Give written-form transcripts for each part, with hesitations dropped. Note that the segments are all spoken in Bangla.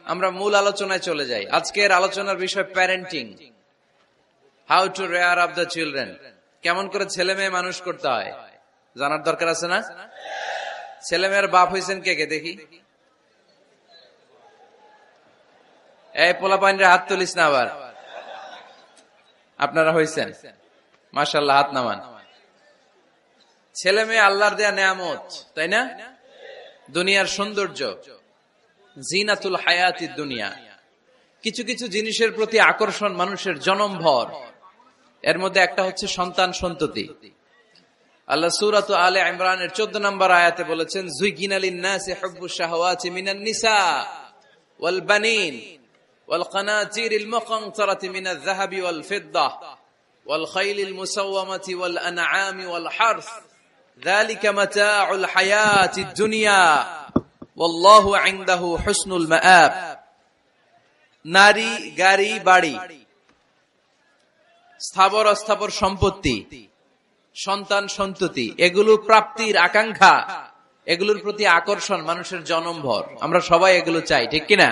আমরা মূল আলোচনায় চলে যাই। আজকের আলোচনার বিষয় parenting, how to rare up the children. কেমন করে ছেলে মেয়ে মানুষ করতে হয় জানার দরকার আছে না? ছেলে মেয়ের বাপ হয়েছেন কে কে দেখি? এই পোলাপাইনরা হাত তুলিস না আবার। আপনারা হয়েছেন? মাশাআল্লাহ, হাত নামান। ছেলে মেয়ে আল্লাহর দেয়া নেয়ামত, তাই না? দুনিয়ার সৌন্দর্য, জিনাতুল হায়াতিদ দুনিয়া। কিছু কিছু জিনিসের প্রতি আকর্ষণ মানুষের জনমভর। এর মধ্যে একটা হচ্ছে সন্তান সন্ততি। আল্লাহ সূরাত আলে ইমরানের 14 নম্বর আয়াতে বলেছেন, যুইগিনা লিন-নাসি হুব্বুশ শাহাওয়াতি মিনান নিসা ওয়াল বানিন ওয়াল কানাতিরিল মুকানতারাতি মিনাজ যাহাবি ওয়াল ফিদ্দাহ ওয়াল খাইলিল মুসাওয়ামাতি ওয়াল আনআমি ওয়াল হারস যালিকা মাতাউল হায়াতিদ দুনিয়া ওয়াল্লাহু ইনদাহু হুসনুল মাআব। নারী, গাড়ি, বাড়ি, স্থাবর অস্থাবর সম্পত্তি, সন্তান সন্ততি, এগুলো প্রাপ্তির আকাঙ্ক্ষা, এগুলোর প্রতি আকর্ষণ মানুষের জনমভর। আমরা সবাই এগুলো চাই, ঠিক কিনা?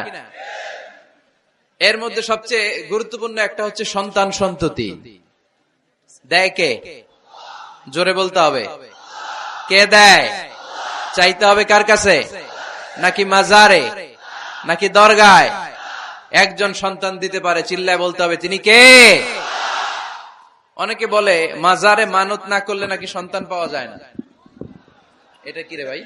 এর মধ্যে সবচেয়ে গুরুত্বপূর্ণ একটা হচ্ছে সন্তান সন্ততি। দেয় কে? জোরে বলতে হবে, কে দেয়? চাইতে হবে কার কাছে? নাকি মাজারে, নাকি দরগায়? একজন সন্তান দিতে পারে, চিল্লায় বলতে হবে তিনি কে? অনেকে বলে মাজারে মানত না করলে নাকি সন্তান পাওয়া যায় না। এটা কি রে ভাই?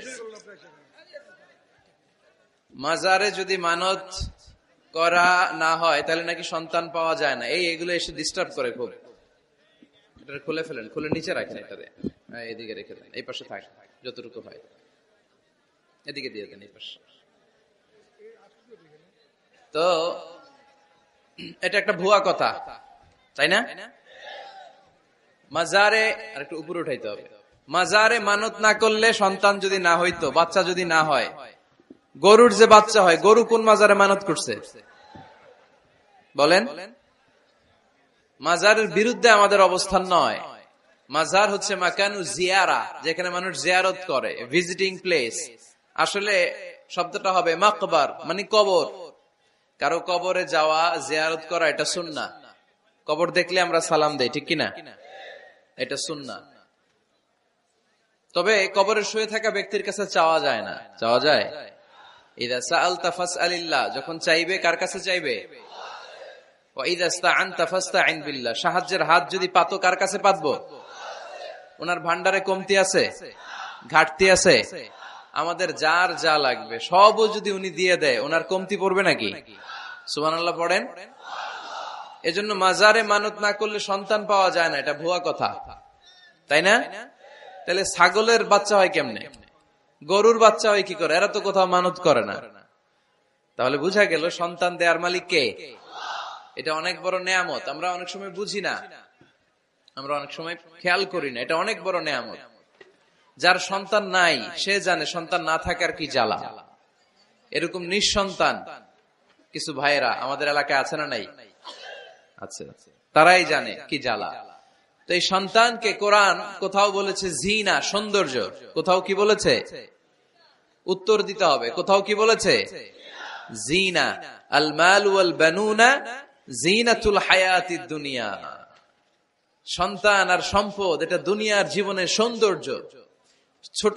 মাজারে যদি মানত করা না হয় তাহলে নাকি সন্তান পাওয়া যায় না। এগুলো এসে ডিস্টার্ব করে খুব। এটা খুলে ফেলেন, খুলে নিচে রাখেন, এটাতে এদিকে রেখে দেন, এই পাশে থাক যতটুকু হয়, এদিকে দিয়ে দেন এই পাশে। তো এটা একটা ভুয়া কথা, তাই না? মাজারে আর একটু উপরে উঠাইতে হবে। মাজারে মানত না করলে সন্তান যদি না হইতো, বাচ্চা যদি না হয়, গরুর যে বাচ্চা হয়, গরু কোন মাজারে মানত করছে বলেন? মাজারের বিরুদ্ধে আমাদের অবস্থান নয়। মাজার হচ্ছে মাকানু জিয়ারা, যেখানে মানুষ জিয়ারত করে, ভিজিটিং প্লেস। আসলে শব্দটা হবে মাকবার, মানে কবর। কারো কবরে যাওয়া, জিয়ারত করা, এটা সুন্নাহ। কবর দেখলে আমরা সালাম দেই, ঠিক কিনা? এটা সুন্নাহ। তবে কবরে শুয়ে থাকা ব্যক্তির কাছে চাওয়া যায় না। চাওয়া যায়? ইযা সাআলতা ফাসআলিল্লাহ, যখন চাইবে কার কাছে চাইবে? ওয়া ইযা ইসতাআনতা ফাসতাইন বিল্লাহ, সাহায্যের হাত যদি পাতো কার কাছে পাতবো? ওনার ভান্ডারে কমতি আছে, ঘাটতি আছে? আমাদের যার যা লাগবে সবও যদি উনি দিয়ে দেয়, ওনার কমতি পড়বে নাকি? সুবহানাল্লাহ পড়েন। এজন্য মাজারে মানত না করলে সন্তান পাওয়া যায় না, এটা ভুয়া কথা, তাই না? তাহলে ছাগলের বাচ্চা হয় কেমনে? গরুর বাচ্চা হয় কি করে? এরা তো কোথাও মানত করে না। তাহলে বুঝা গেল সন্তান দেয়ার মালিক কে? এটা অনেক বড় নেয়ামত। আমরা অনেক সময় বুঝি না, আমরা অনেক সময় খেয়াল করি না। এটা অনেক বড় নেয়ামত। যার সন্তান নাই সে জানে সন্তান না থাকার কি জ্বালা। এরকম নিঃসন্তান কিছু ভাইয়েরা আমাদের এলাকায় আছে না নাই? আছে। তারাই জানে কি জ্বালা। তো এই সন্তানকে কোরআন কোথাও বলেছে জিনা, সৌন্দর্য, কোথাও কি বলেছে? উত্তর দিতে হবে। কোথাও কি বলেছে? জিনা। আল মাল ওয়াল বানুনা জিনাতুল হায়াতিদ দুনিয়া। সন্তান আর সম্পদ এটা দুনিয়ার জীবনের সৌন্দর্য। ছোট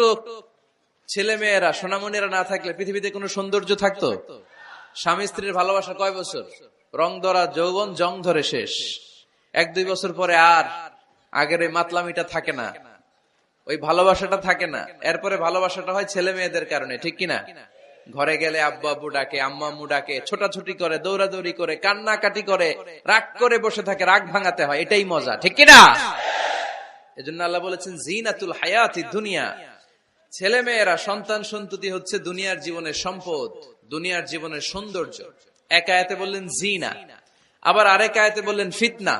ছেলে মেয়েরা, সোনামণিরা না থাকলে পৃথিবীতে কোনো সৌন্দর্য থাকতো? স্বামী স্ত্রীর ভালোবাসা কয় বছর? রং ধরা যৌবন, জং ধরে শেষ। 1-2 বছর পরে আর আগের ওই মাতলামিটা থাকে না, ওই ভালোবাসাটা থাকে না। এরপরে ভালোবাসাটা হয় ছেলে মেয়েদের কারণে, ঠিক কিনা? ঘরে গেলে আব্বু আব্বু ডাকে, আম্মা আম্মু ডাকে, ছোটাছুটি করে, দৌড়াদৌড়ি করে, কান্নাকাটি করে, রাগ করে বসে থাকে, রাগ ভাঙাতে হয়, এটাই মজা, ঠিক কিনা? এজন্য আল্লাহ বলেছেন জিনাতুল হায়াতিদ দুনিয়া। ছেলে মেয়েরা, সন্তান সন্ততি হচ্ছে দুনিয়ার জীবনের সম্পদ, দুনিয়ার জীবনের সৌন্দর্য। এক আয়াতে বললেন জিনা, আবার আরেক আয়াতে বললেন ফিতনা।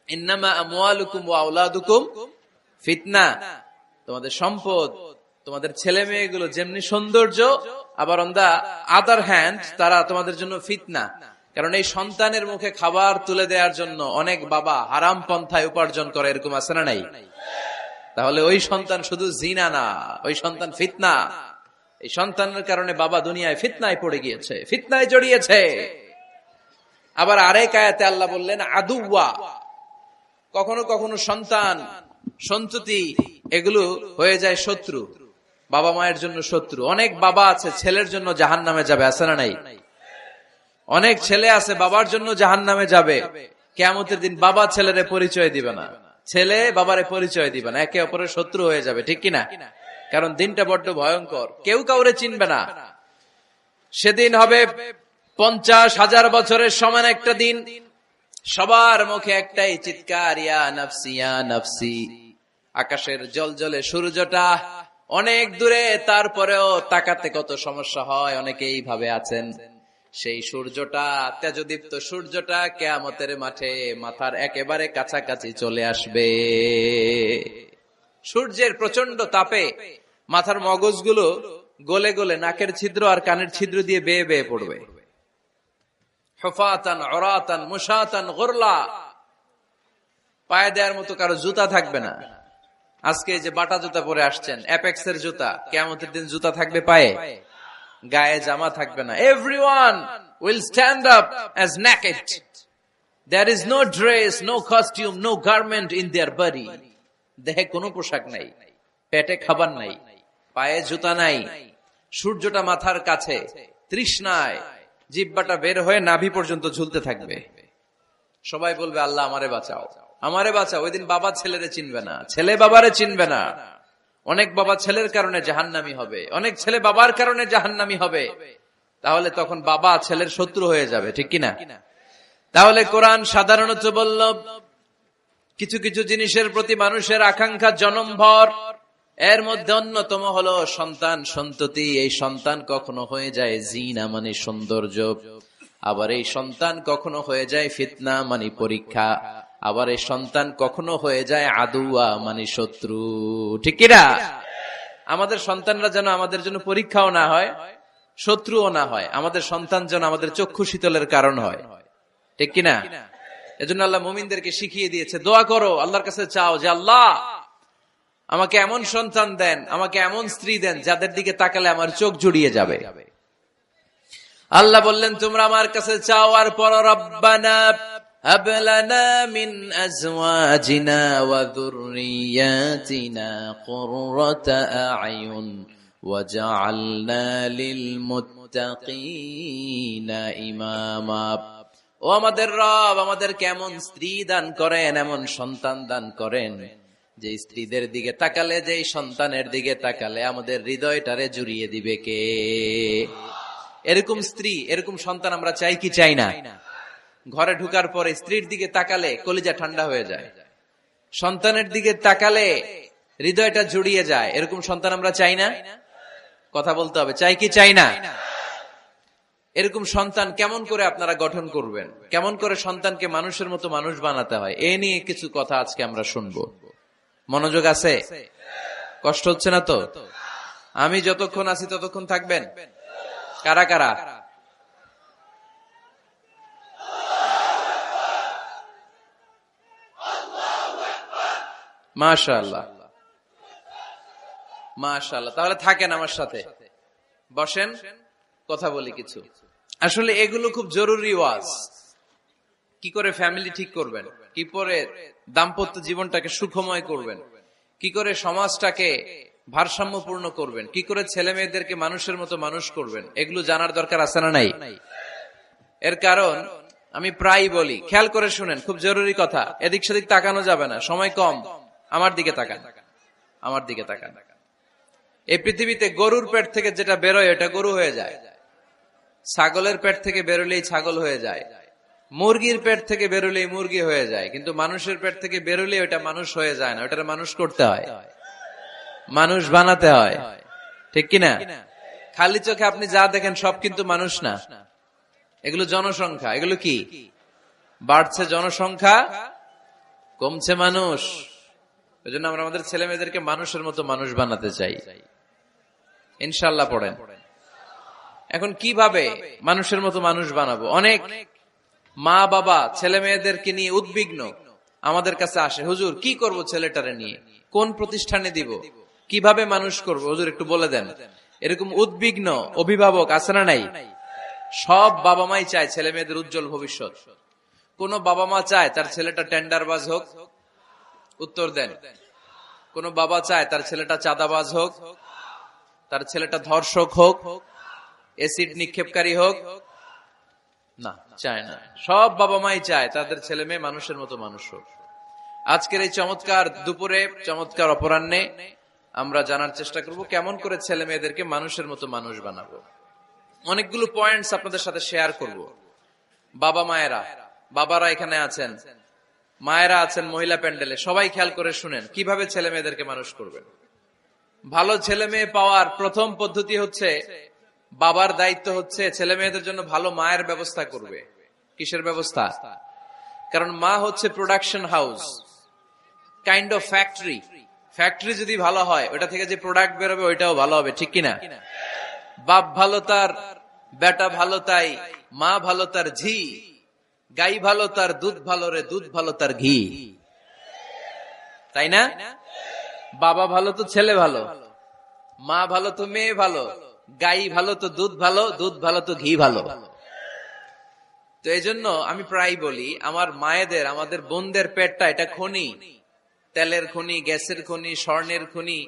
ইন্নামা আমওয়ালুকুম ওয়া আওলাদুকুম ফিতনা। তোমাদের সম্পদ, তোমাদের ছেলে মেয়েগুলো যেমনি সৌন্দর্য, আবার অন দা আদার হ্যান্ড তারা তোমাদের জন্য ফিতনা। কারণ এই সন্তানের মুখে খাবার তুলে দেওয়ার জন্য অনেক বাবা হারাম পন্থায় উপার্জন করে, এরকম আছে না নাই? তাহলে ওই সন্তান শুধু জিনা না, ওই সন্তান ফিতনা। এই সন্তানের কারণে বাবা দুনিয়ায় ফিতনায় পড়ে গিয়েছে, ফিতনায় জড়িয়েছে। আবার আরেক আয়াতে আল্লাহ বললেন আদুওয়া, কখনো কখনো সন্তান সন্ততি এগুলো হয়ে যায় শত্রু, বাবা মায়ের জন্য শত্রু। অনেক বাবা আছে ছেলের জন্য জাহান্নামে যাবে, আছে না নাই? অনেক ছেলে আছে বাবার জন্য জাহান্নামে যাবে। কিয়ামতের দিন বাবা ছেলেরে পরিচয় দিবে না, ছেলে বাবারে পরিচয় দিবে না, একে অপরের শত্রু হয়ে যাবে, ঠিক কিনা? কারণ দিনটা বড্ড ভয়ঙ্কর, কেউ কাউরে চিনবে না। সেদিন হবে 50,000 বছরের সমান একটা দিন। সবার মুখে একটাই চিৎকার, ইয়া নাফসি ইয়া নাফসি। আকাশের জলজলে সূর্যটা অনেক দূরে, তারপরেও তাকাতে কত সমস্যা হয়, অনেকে এইভাবে আছেন। সেই সূর্যটা, তেজদীপ্ত সূর্যটা কিয়ামতের মাঠে মাথার একেবারে কাছাকাছি চলে আসবে। সূর্যের প্রচন্ড তাপে মাথার মগজগুলো গলে গলে নাকের ছিদ্র আর কানের ছিদ্র দিয়ে বেয়ে বেয়ে পড়বে। হুফাতান উরাতান মুশাতান গুরলা, পায়ে দেওয়ার মতো কারো জুতা থাকবে না। আজকে যে বাটা জুতা পরে আসছেন, অ্যাপেক্সের জুতা, কিয়ামতের দিন জুতা থাকবে পায়ে, গায়ে জামা থাকবে না। Everyone will stand up as naked. There is no dress, no costume, no garment in their body. দেহে কোনো পোশাক নাই, পেটে খাবার নাই, পায়ে জুতা নাই, সূর্যটা মাথার কাছে, তৃষ্ণায় জিহ্বাটা বের হয়ে নাভি পর্যন্ত ঝুলতে থাকবে। সবাই বলবে আল্লাহ আমারে বাঁচাও, আমারে বাঁচাও। ওই দিন বাবা ছেলেরে চিনবে না, ছেলে বাবারে চিনবে না। অনেক বাবা ছেলের কারণে জাহান্নামী হবে, অনেক ছেলে বাবার কারণে জাহান্নামী হবে। তাহলে তখন বাবা ছেলের শত্রু হয়ে যাবে, ঠিক কিনা? তাহলে কোরআন সাধারণত বলল কিছু কিছু জিনিসের প্রতি মানুষের আকাঙ্ক্ষা জনমভর, এর মধ্যে অন্যতম হলো সন্তান সন্ততি। এই সন্তান কখনো হয়ে যায় জিনা মানে সৌন্দর্য, আবার এই সন্তান কখনো হয়ে যায় ফিতনা মানে পরীক্ষা, আবার এই সন্তান কখনো হয়ে যায় আদুয়া মানে শত্রু, ঠিক কিনা? আমাদের সন্তানরা যেন আমাদের জন্য পরীক্ষাও না হয়, শত্রুও না হয়। আমাদের সন্তান যেন আমাদের চক্ষু শীতলের কারণ হয়, ঠিক কিনা? এজন্য আল্লাহ মুমিনদেরকে শিখিয়ে দিয়েছে, দোয়া করো, আল্লাহর কাছে চাও যে আল্লাহ আমাকে এমন সন্তান দেন, আমাকে এমন স্ত্রী দেন যাদের দিকে তাকালে আমার চোখ জুড়িয়ে যাবে। আল্লাহ বললেন তোমরা আমার কাছে চাও আর পড়ো, রব্বানা হাব লানা মিন আজওয়াজিনা ওয়া যুররিয়াতিনা কুররাতা আ'য়ুন ওয়াজআলনা লিল মুত্তাকিনা ইমামা। ও আমাদের রব, আমাদের কেমন স্ত্রী দান করেন, এমন সন্তান দান করেন যে স্ত্রীদের দিকে তাকালে, যে সন্তানের দিকে তাকালে আমাদের হৃদয়টারে জুড়িয়ে দিবে কে? এরকম স্ত্রী, এরকম সন্তান আমরা চাই কি চাই না? ঘরে ঢুকার পরে স্ত্রীর দিকে তাকালে কলিজা ঠান্ডা হয়ে যায়, সন্তানের দিকে তাকালে হৃদয়টা জুড়িয়ে যায়। এরকম সন্তান আমরা চাই না? কথা বলতে হবে, চাই কি চাই না? এরকম সন্তান কেমন করে আপনারা গঠন করবেন, কেমন করে সন্তানকে মানুষের মতো মানুষ বানাতে হয়, এ নিয়ে কিছু কথা আজকে আমরা শুনবো। মনোযোগ আছে? কষ্ট হচ্ছে না তো? আমি যতক্ষণ আছি ততক্ষণ থাকবেন? কারা কারা? মাশাআল্লাহ, মাশাআল্লাহ। তাহলে থাকেন আমার সাথে, বসেন, কথা বলি কিছু। আসলে এগুলো খুব জরুরি ওয়াজ। কি করে ফ্যামিলি ঠিক করবেন, কি করে দাম্পত্য জীবনটাকে সুখময় করবেন, কি করে সমাজটাকে ভারসাম্যপূর্ণ করবেন, কি করে ছেলে মেয়েদেরকে মানুষের মতো মানুষ করবেন, এগুলো জানার দরকার আছে না নাই? এর কারণ আমি প্রায় বলি, খেয়াল করে শুনেন, খুব জরুরি কথা, এদিক সেদিক তাকানো যাবে না, সময় কম। আমার দিকে তাকান, আমার দিকে তাকান। এই পৃথিবীতে গরুর পেট থেকে যেটা বেরোয় এটা গরু হয়ে যায়, ছাগলের পেট থেকে বেরোলেই ছাগল হয়ে যায়, মুরগির পেট থেকে বেরোলেই মুরগি হয়ে যায়, কিন্তু মানুষের পেট থেকে বেরোলে ওটা মানুষ হয়ে যায় না, ওটা মানুষ করতে হয়, মানুষ বানাতে হয়, ঠিক কিনা? খালি চোখে আপনি যা দেখেন সব কিন্তু মানুষ না, এগুলো জনসংখ্যা। এগুলো কি? বাড়ছে জনসংখ্যা, কমছে মানুষ। ওই জন্য আমরা আমাদের ছেলে মেয়েদেরকে মানুষের মতো মানুষ বানাতে চাই, ইনশাআল্লাহ। পড়েন। এখন কিভাবে মানুষের মতো মানুষ বানাবো? অনেক মা বাবা ছেলে মেয়েদেরকে নিয়ে উদ্বিগ্ন, আমাদের কাছে আসে, হুজুর কি করব ছেলেটারে নিয়ে, কোন প্রতিষ্ঠানে দিব, কিভাবে মানুষ করব, হুজুর একটু বলে দেন। এরকম উদ্বিগ্ন অভিভাবক আছে না নাই? সব বাবা মাই চায় ছেলে মেয়েদের উজ্জ্বল ভবিষ্যৎ। কোন বাবা মা চায় তার ছেলেটা টেন্ডারবাজ হোক? উত্তর দেন। কোন বাবা চায় তার ছেলেটা চাঁদাবাজ হোক, তার ছেলেটা ধর্ষক হোক, এসিড নিক্ষেপকারী হোক? না, চায় না। সব বাবা মাই চায় তাদের ছেলে মেয়ে মানুষের মতো মানুষ হোক। আজকের এই চমৎকার দুপুরে, চমৎকার অপরাহ্নে আমরা জানার চেষ্টা করব কেমন করে ছেলে মেয়েদেরকে মানুষের মতো মানুষ বানাবো। অনেকগুলো পয়েন্টস আপনাদের সাথে শেয়ার করব। বাবা মায়েরা, বাবারা এখানে আছেন, মায়েরা আছেন মহিলা প্যান্ডেলে, সবাই খেয়াল করে শুনেন কিভাবে ছেলে মেয়েদেরকে মানুষ করবেন। ভালো ছেলে মেয়ে পাওয়ার প্রথম পদ্ধতি হচ্ছে, বাবার দায়িত্ব হচ্ছে ছেলে মেয়েদের জন্য ভালো মায়ের ব্যবস্থা করবে। কিসের ব্যবস্থা? কারণ মা হচ্ছে production house, kind of factory. Factory যদি ভালো হয়, ওটা থেকে যে প্রোডাক্ট বেরোবে ওইটাও ভালো হবে, ঠিক কিনা? বাপ ভালো তার বেটা ভালো তাই, মা ভালো তার ঝি, গাই ভালো তার দুধ ভালো রে, দুধ ভালো তার ঘি, তাই না? বাবা ভালো তো ছেলে ভালো, মা ভালো তো মেয়ে ভালো, গাই ভালো তো দুধ ভালো, দুধ ভালো তো ঘি ভালো। তো এই জন্য আমি প্রায় বলি, আমার মায়েদের, আমাদের বোনদের পেটটা এটা খনি, তেলের খনি, গ্যাসের খনি, স্বর্ণের খনি,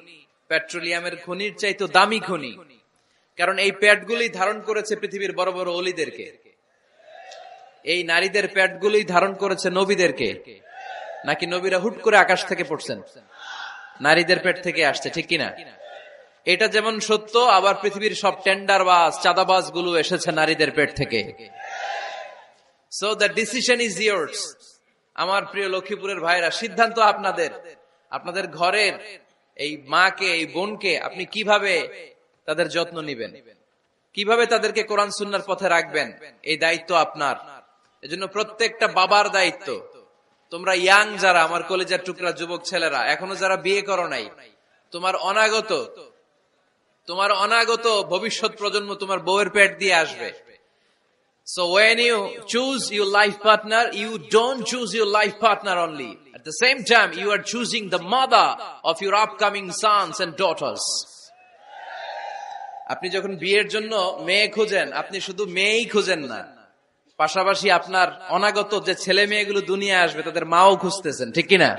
পেট্রোলিয়ামের খনির চাইতো দামি খনি। কারণ এই পেটগুলোই ধারণ করেছে পৃথিবীর বড় বড় অলিদেরকে। এই নারীদের পেটগুলোই ধারণ করেছে নবীদেরকে। নাকি নবীরা হুট করে আকাশ থেকে পড়ছেন? নারীদের পেট থেকে আসছে, ঠিক কিনা? এটা যেমন সত্য, আবার পৃথিবীর সব টেন্ডারবাজ, চাঁদাবাজ গুলো এসেছে নারীদের পেট থেকে। So the decision is years. আমার প্রিয় লক্ষ্মীপুরের ভাইরা, সিদ্ধান্ত আপনাদের। আপনাদের ঘরের এই মাকে, এই বোনকে আপনি কিভাবে তাদের যত্ন নিবেন, কিভাবে তাদেরকে কোরআন সুন্নাহর পথে রাখবেন, এই দায়িত্ব আপনার। এজন্য প্রত্যেকটা বাবার দায়িত্ব। তোমরা ইয়াং যারা, আমার কলেজের টুকরা যুবক ছেলেরা, এখনো যারা বিয়ে করো নাই, তোমার অনাগত ভবিষ্যৎ প্রজন্ম তোমার বউয়ের পেট দিয়ে আসবে। So when you choose your life partner, you don't choose your life partner only. At the same time, you are choosing the mother of your upcoming sons and daughters. আপনি যখন বিয়ের জন্য মেয়ে খুঁজেন, আপনি শুধু মেয়েই খুঁজেন না, পাশাপাশি আপনার অনাগত যে ছেলে মেয়েগুলো দুনিয়ায় আসবে তাদের মাও খুঁজতেছেন, ঠিক কিনা?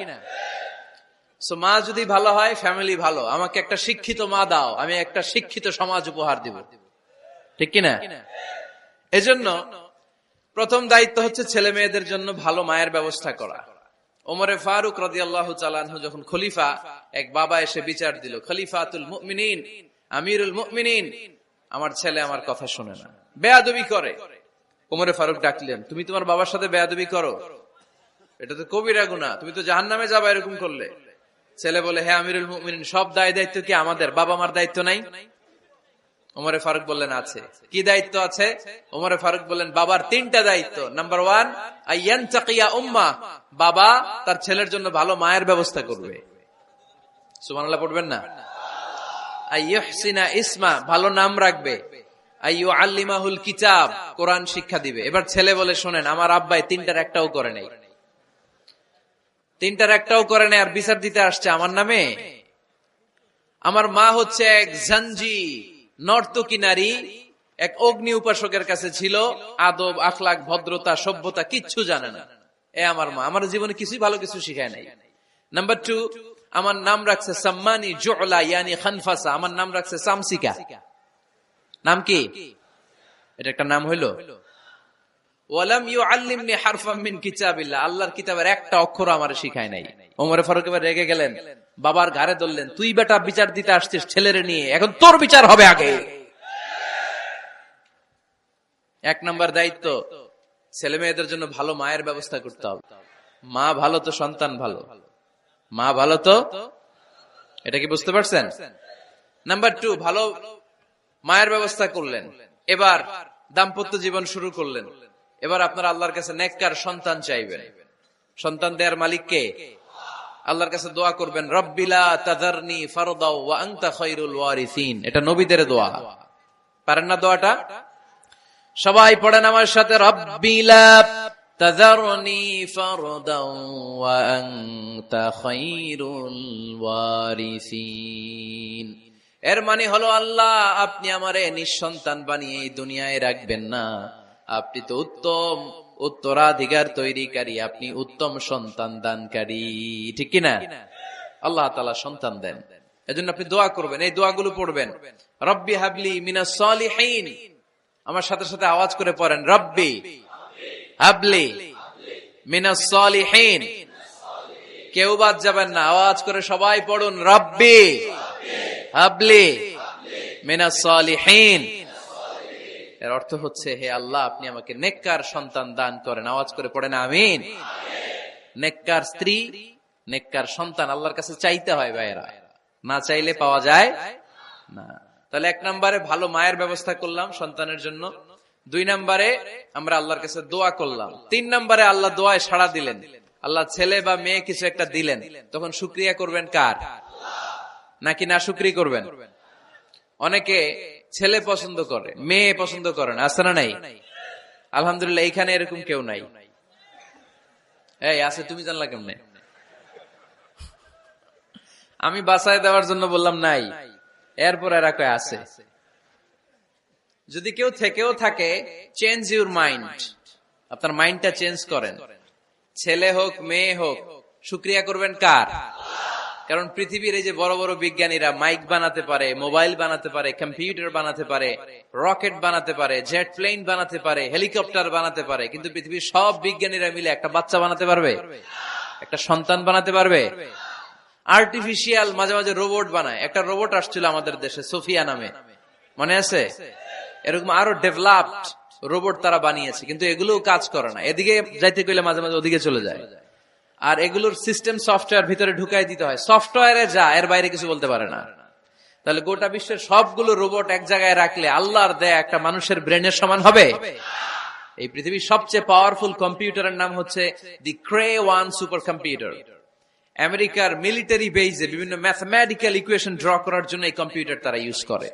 সো মা যদি ভালো হয়, ফ্যামিলি ভালো। আমাকে একটা শিক্ষিত মা দাও, আমি একটা শিক্ষিত সমাজ উপহার দিব, ঠিক কিনা? এজন্য প্রথম দায়িত্ব হচ্ছে ছেলে মেয়েদের জন্য ভালো মায়ের ব্যবস্থা করা। ওমরে ফারুক রাদিয়াল্লাহু তাআলা আনহু যখন খলিফা, এক বাবা এসে বিচার দিল, খলিফাতুল মুমিনিন, আমিরুল মুমিনিন, আমার ছেলে আমার কথা শুনে না, বেয়াদবি করে। ওমরে ফারুক ডাকলেন, তুমি তোমার বাবার সাথে বেয়াদবি করো? এটা তো কবিরা গুনাহ, তুমি তো জাহান্নামে যাবে এরকম করলে। ছেলে বলে, হ্যাঁ আমিরুল মুমিনিন, সব দায়িত্ব কি আমাদের? বাবা মার দায়িত্ব নাই? ওমরে ফারুক বললেন, আছে। কি দায়িত্ব আছে? ওমরে ফারুক বললেন, বাবার তিনটা দায়িত্ব। নাম্বার 1, আইয়ানতাকিয়া উম্মাহ, বাবা তার ছেলের জন্য ভালো মায়ের ব্যবস্থা করবে। সুবহানাল্লাহ পড়বেন না? আইয়ুহসিনা ইসমা, ভালো নাম রাখবে। আইয়ুআল্লিমাহুল কিতাব, কোরআন শিক্ষা দিবে। এবার ছেলে বলে, শোনেন, আমার আব্বাই তিনটার একটাও করে নাই, আর বিচার দিতে আসছে আমার নামে। আমার মা হচ্ছে এক জাঞ্জি, নর্তকী নারী, এক অগ্নি উপাসকের কাছে ছিল, আদব, আখলাক, ভদ্রতা, সভ্যতা কিচ্ছু জানে না। আমার মা আমার জীবনে কিছুই ভালো কিছু শিখায় নাই। নাম্বার 2, আমার নাম রাখছে সাম্মানি জুলা, ইয়ানি খানফাসা, আমার নাম রাখছে সামসিকা। নাম কি? এটা একটা নাম হইল? ওয়ালাম ইউআল্লিমনি হারফাম মিন কিতাবিল্লাহ, আল্লাহর কিতাবের একটা অক্ষর আমারে শিখায় নাই। ওমরে ফারুক এবার রেগে গেলেন, বাবার ঘাড়ে ধরলেন, তুই বেটা বিচার দিতে আসছিস ছেলেরে নিয়ে, এখন তোর বিচার হবে আগে। 1 নাম্বার দায়িত্ব, ছেলে মেয়েদের জন্য ভালো মায়ের ব্যবস্থা করতে হবে। মা ভালো তো সন্তান ভালো, মা ভালো তো, এটা কি বুঝতে পারছেন? নাম্বার 2, ভালো মায়ের ব্যবস্থা করলেন, এবার দাম্পত্য জীবন শুরু করলেন। এবার আপনারা আল্লাহর কাছে নেককার সন্তান চাইবেন। সন্তান দেয়ার মালিক কে? আল্লাহর কাছে দোয়া করবেন, রব্বিলা তাযারনি ফারদাও ওয়া আনতা খায়রুল ওয়ারিসিন। এটা নবীদের দোয়া, পারেন না দোয়াটা? সবাই পড়েন আমার সাথে, রব্বিলা তাযারনি ফারদাও ওয়া আনতা খায়রুল ওয়ারিসিন। এর মানে হলো আল্লাহ আপনি আমারে নিঃসন্তান বানিয়ে এই দুনিয়ায় রাখবেন না, আপনি তো উত্তম উত্তরাধিকার তৈরিকারী, আপনি উত্তম সন্তান দানকারী, ঠিক কিনা? আল্লাহ তাআলা সন্তান দেন, এজন্য আপনি দোয়া করবেন, এই দোয়াগুলো পড়বেন। রব্বি হাবলি মিনাস সালিহিন, আমার সাথে সাথে আওয়াজ করে পড়েন, রব্বি হাবলি মিনাস সালিহিন। কেউ বাদ যাবেন না, আওয়াজ করে সবাই পড়ুন, রব্বি হাবলি মিনাস সালিহিন। এর অর্থ হচ্ছে, হে আল্লাহ আপনি আমাকে নেককার সন্তান দান করেন। আওয়াজ করে পড়েন আমিন। নেককার স্ত্রী, নেককার সন্তান আল্লাহর কাছে চাইতে হয় ভাইয়েরা, না চাইলে পাওয়া যায় না। তাহলে 1 নম্বরে ভালো মায়ের ব্যবস্থা করলাম সন্তানের জন্য, 2 নম্বরে আমরা আল্লাহর কাছে দোয়া করলাম, 3 নম্বরে আল্লাহ দোয়ায় সাড়া দিলেন, আল্লাহ ছেলে বা মেয়ে কিছু একটা দিলেন, তখন শুকরিয়া করবেন কার? নাকি না শুকরিয়া করবেন? অনেকে ছেলে পছন্দ করে, মেয়ে পছন্দ করেন, আছে না নাই? আলহামদুলিল্লাহ এখানে এরকম কেউ নাই। এই আছে, তুমি জানলা কেমনে? আমি বাঁচায় দেওয়ার জন্য বললাম নাই, এরপর এরা কয় আছে। যদি কেউ থেকেও থাকে, চেঞ্জ ইউর মাইন্ড, আপনার মাইন্ডটা চেঞ্জ করেন। ছেলে হোক মেয়ে হোক, শুকরিয়া করবেন কার? কারণ পৃথিবীর এই যে বড় বড় বিজ্ঞানীরা মাইক বানাতে পারে, মোবাইল বানাতে পারে, কম্পিউটার বানাতে পারে, রকেট বানাতে পারে, জেট প্লেন বানাতে পারে, হেলিকপ্টার বানাতে পারে, কিন্তু পৃথিবীর সব বিজ্ঞানীরা মিলে একটা বাচ্চা বানাতে পারবে? একটা সন্তান বানাতে পারবে? আর্টিফিশিয়াল মাঝে মাঝে রোবট বানায়। একটা রোবট আসছিল আমাদের দেশে, সোফিয়া নামে, মনে আছে? এরকম আরো ডেভেলপড রোবট তারা বানিয়েছে, কিন্তু এগুলো কাজ করে না। এদিকে যাইতে কইলে মাঝে মাঝে ওদিকে চলে যায়। আর এগুলোর সিস্টেম সফটওয়্যার ভিতরে ঢুকাই দিতে হয়, সফটওয়্যারে যা, এর বাইরে কিছু বলতে পারে না। তাহলে গোটা বিশ্বের সবগুলো রোবট এক জায়গায় রাখলে আল্লাহর দেয়া একটা মানুষের ব্রেনের সমান হবে? এই পৃথিবীর সবচেয়ে পাওয়ারফুল কম্পিউটারের নাম হচ্ছে দি ক্রে 1 সুপার কম্পিউটার। আমেরিকার মিলিটারি বেজে বিভিন্ন ম্যাথমেটিক্যাল ইকুয়েশন ড্র করার জন্য এই কম্পিউটার তারা ইউজ করে।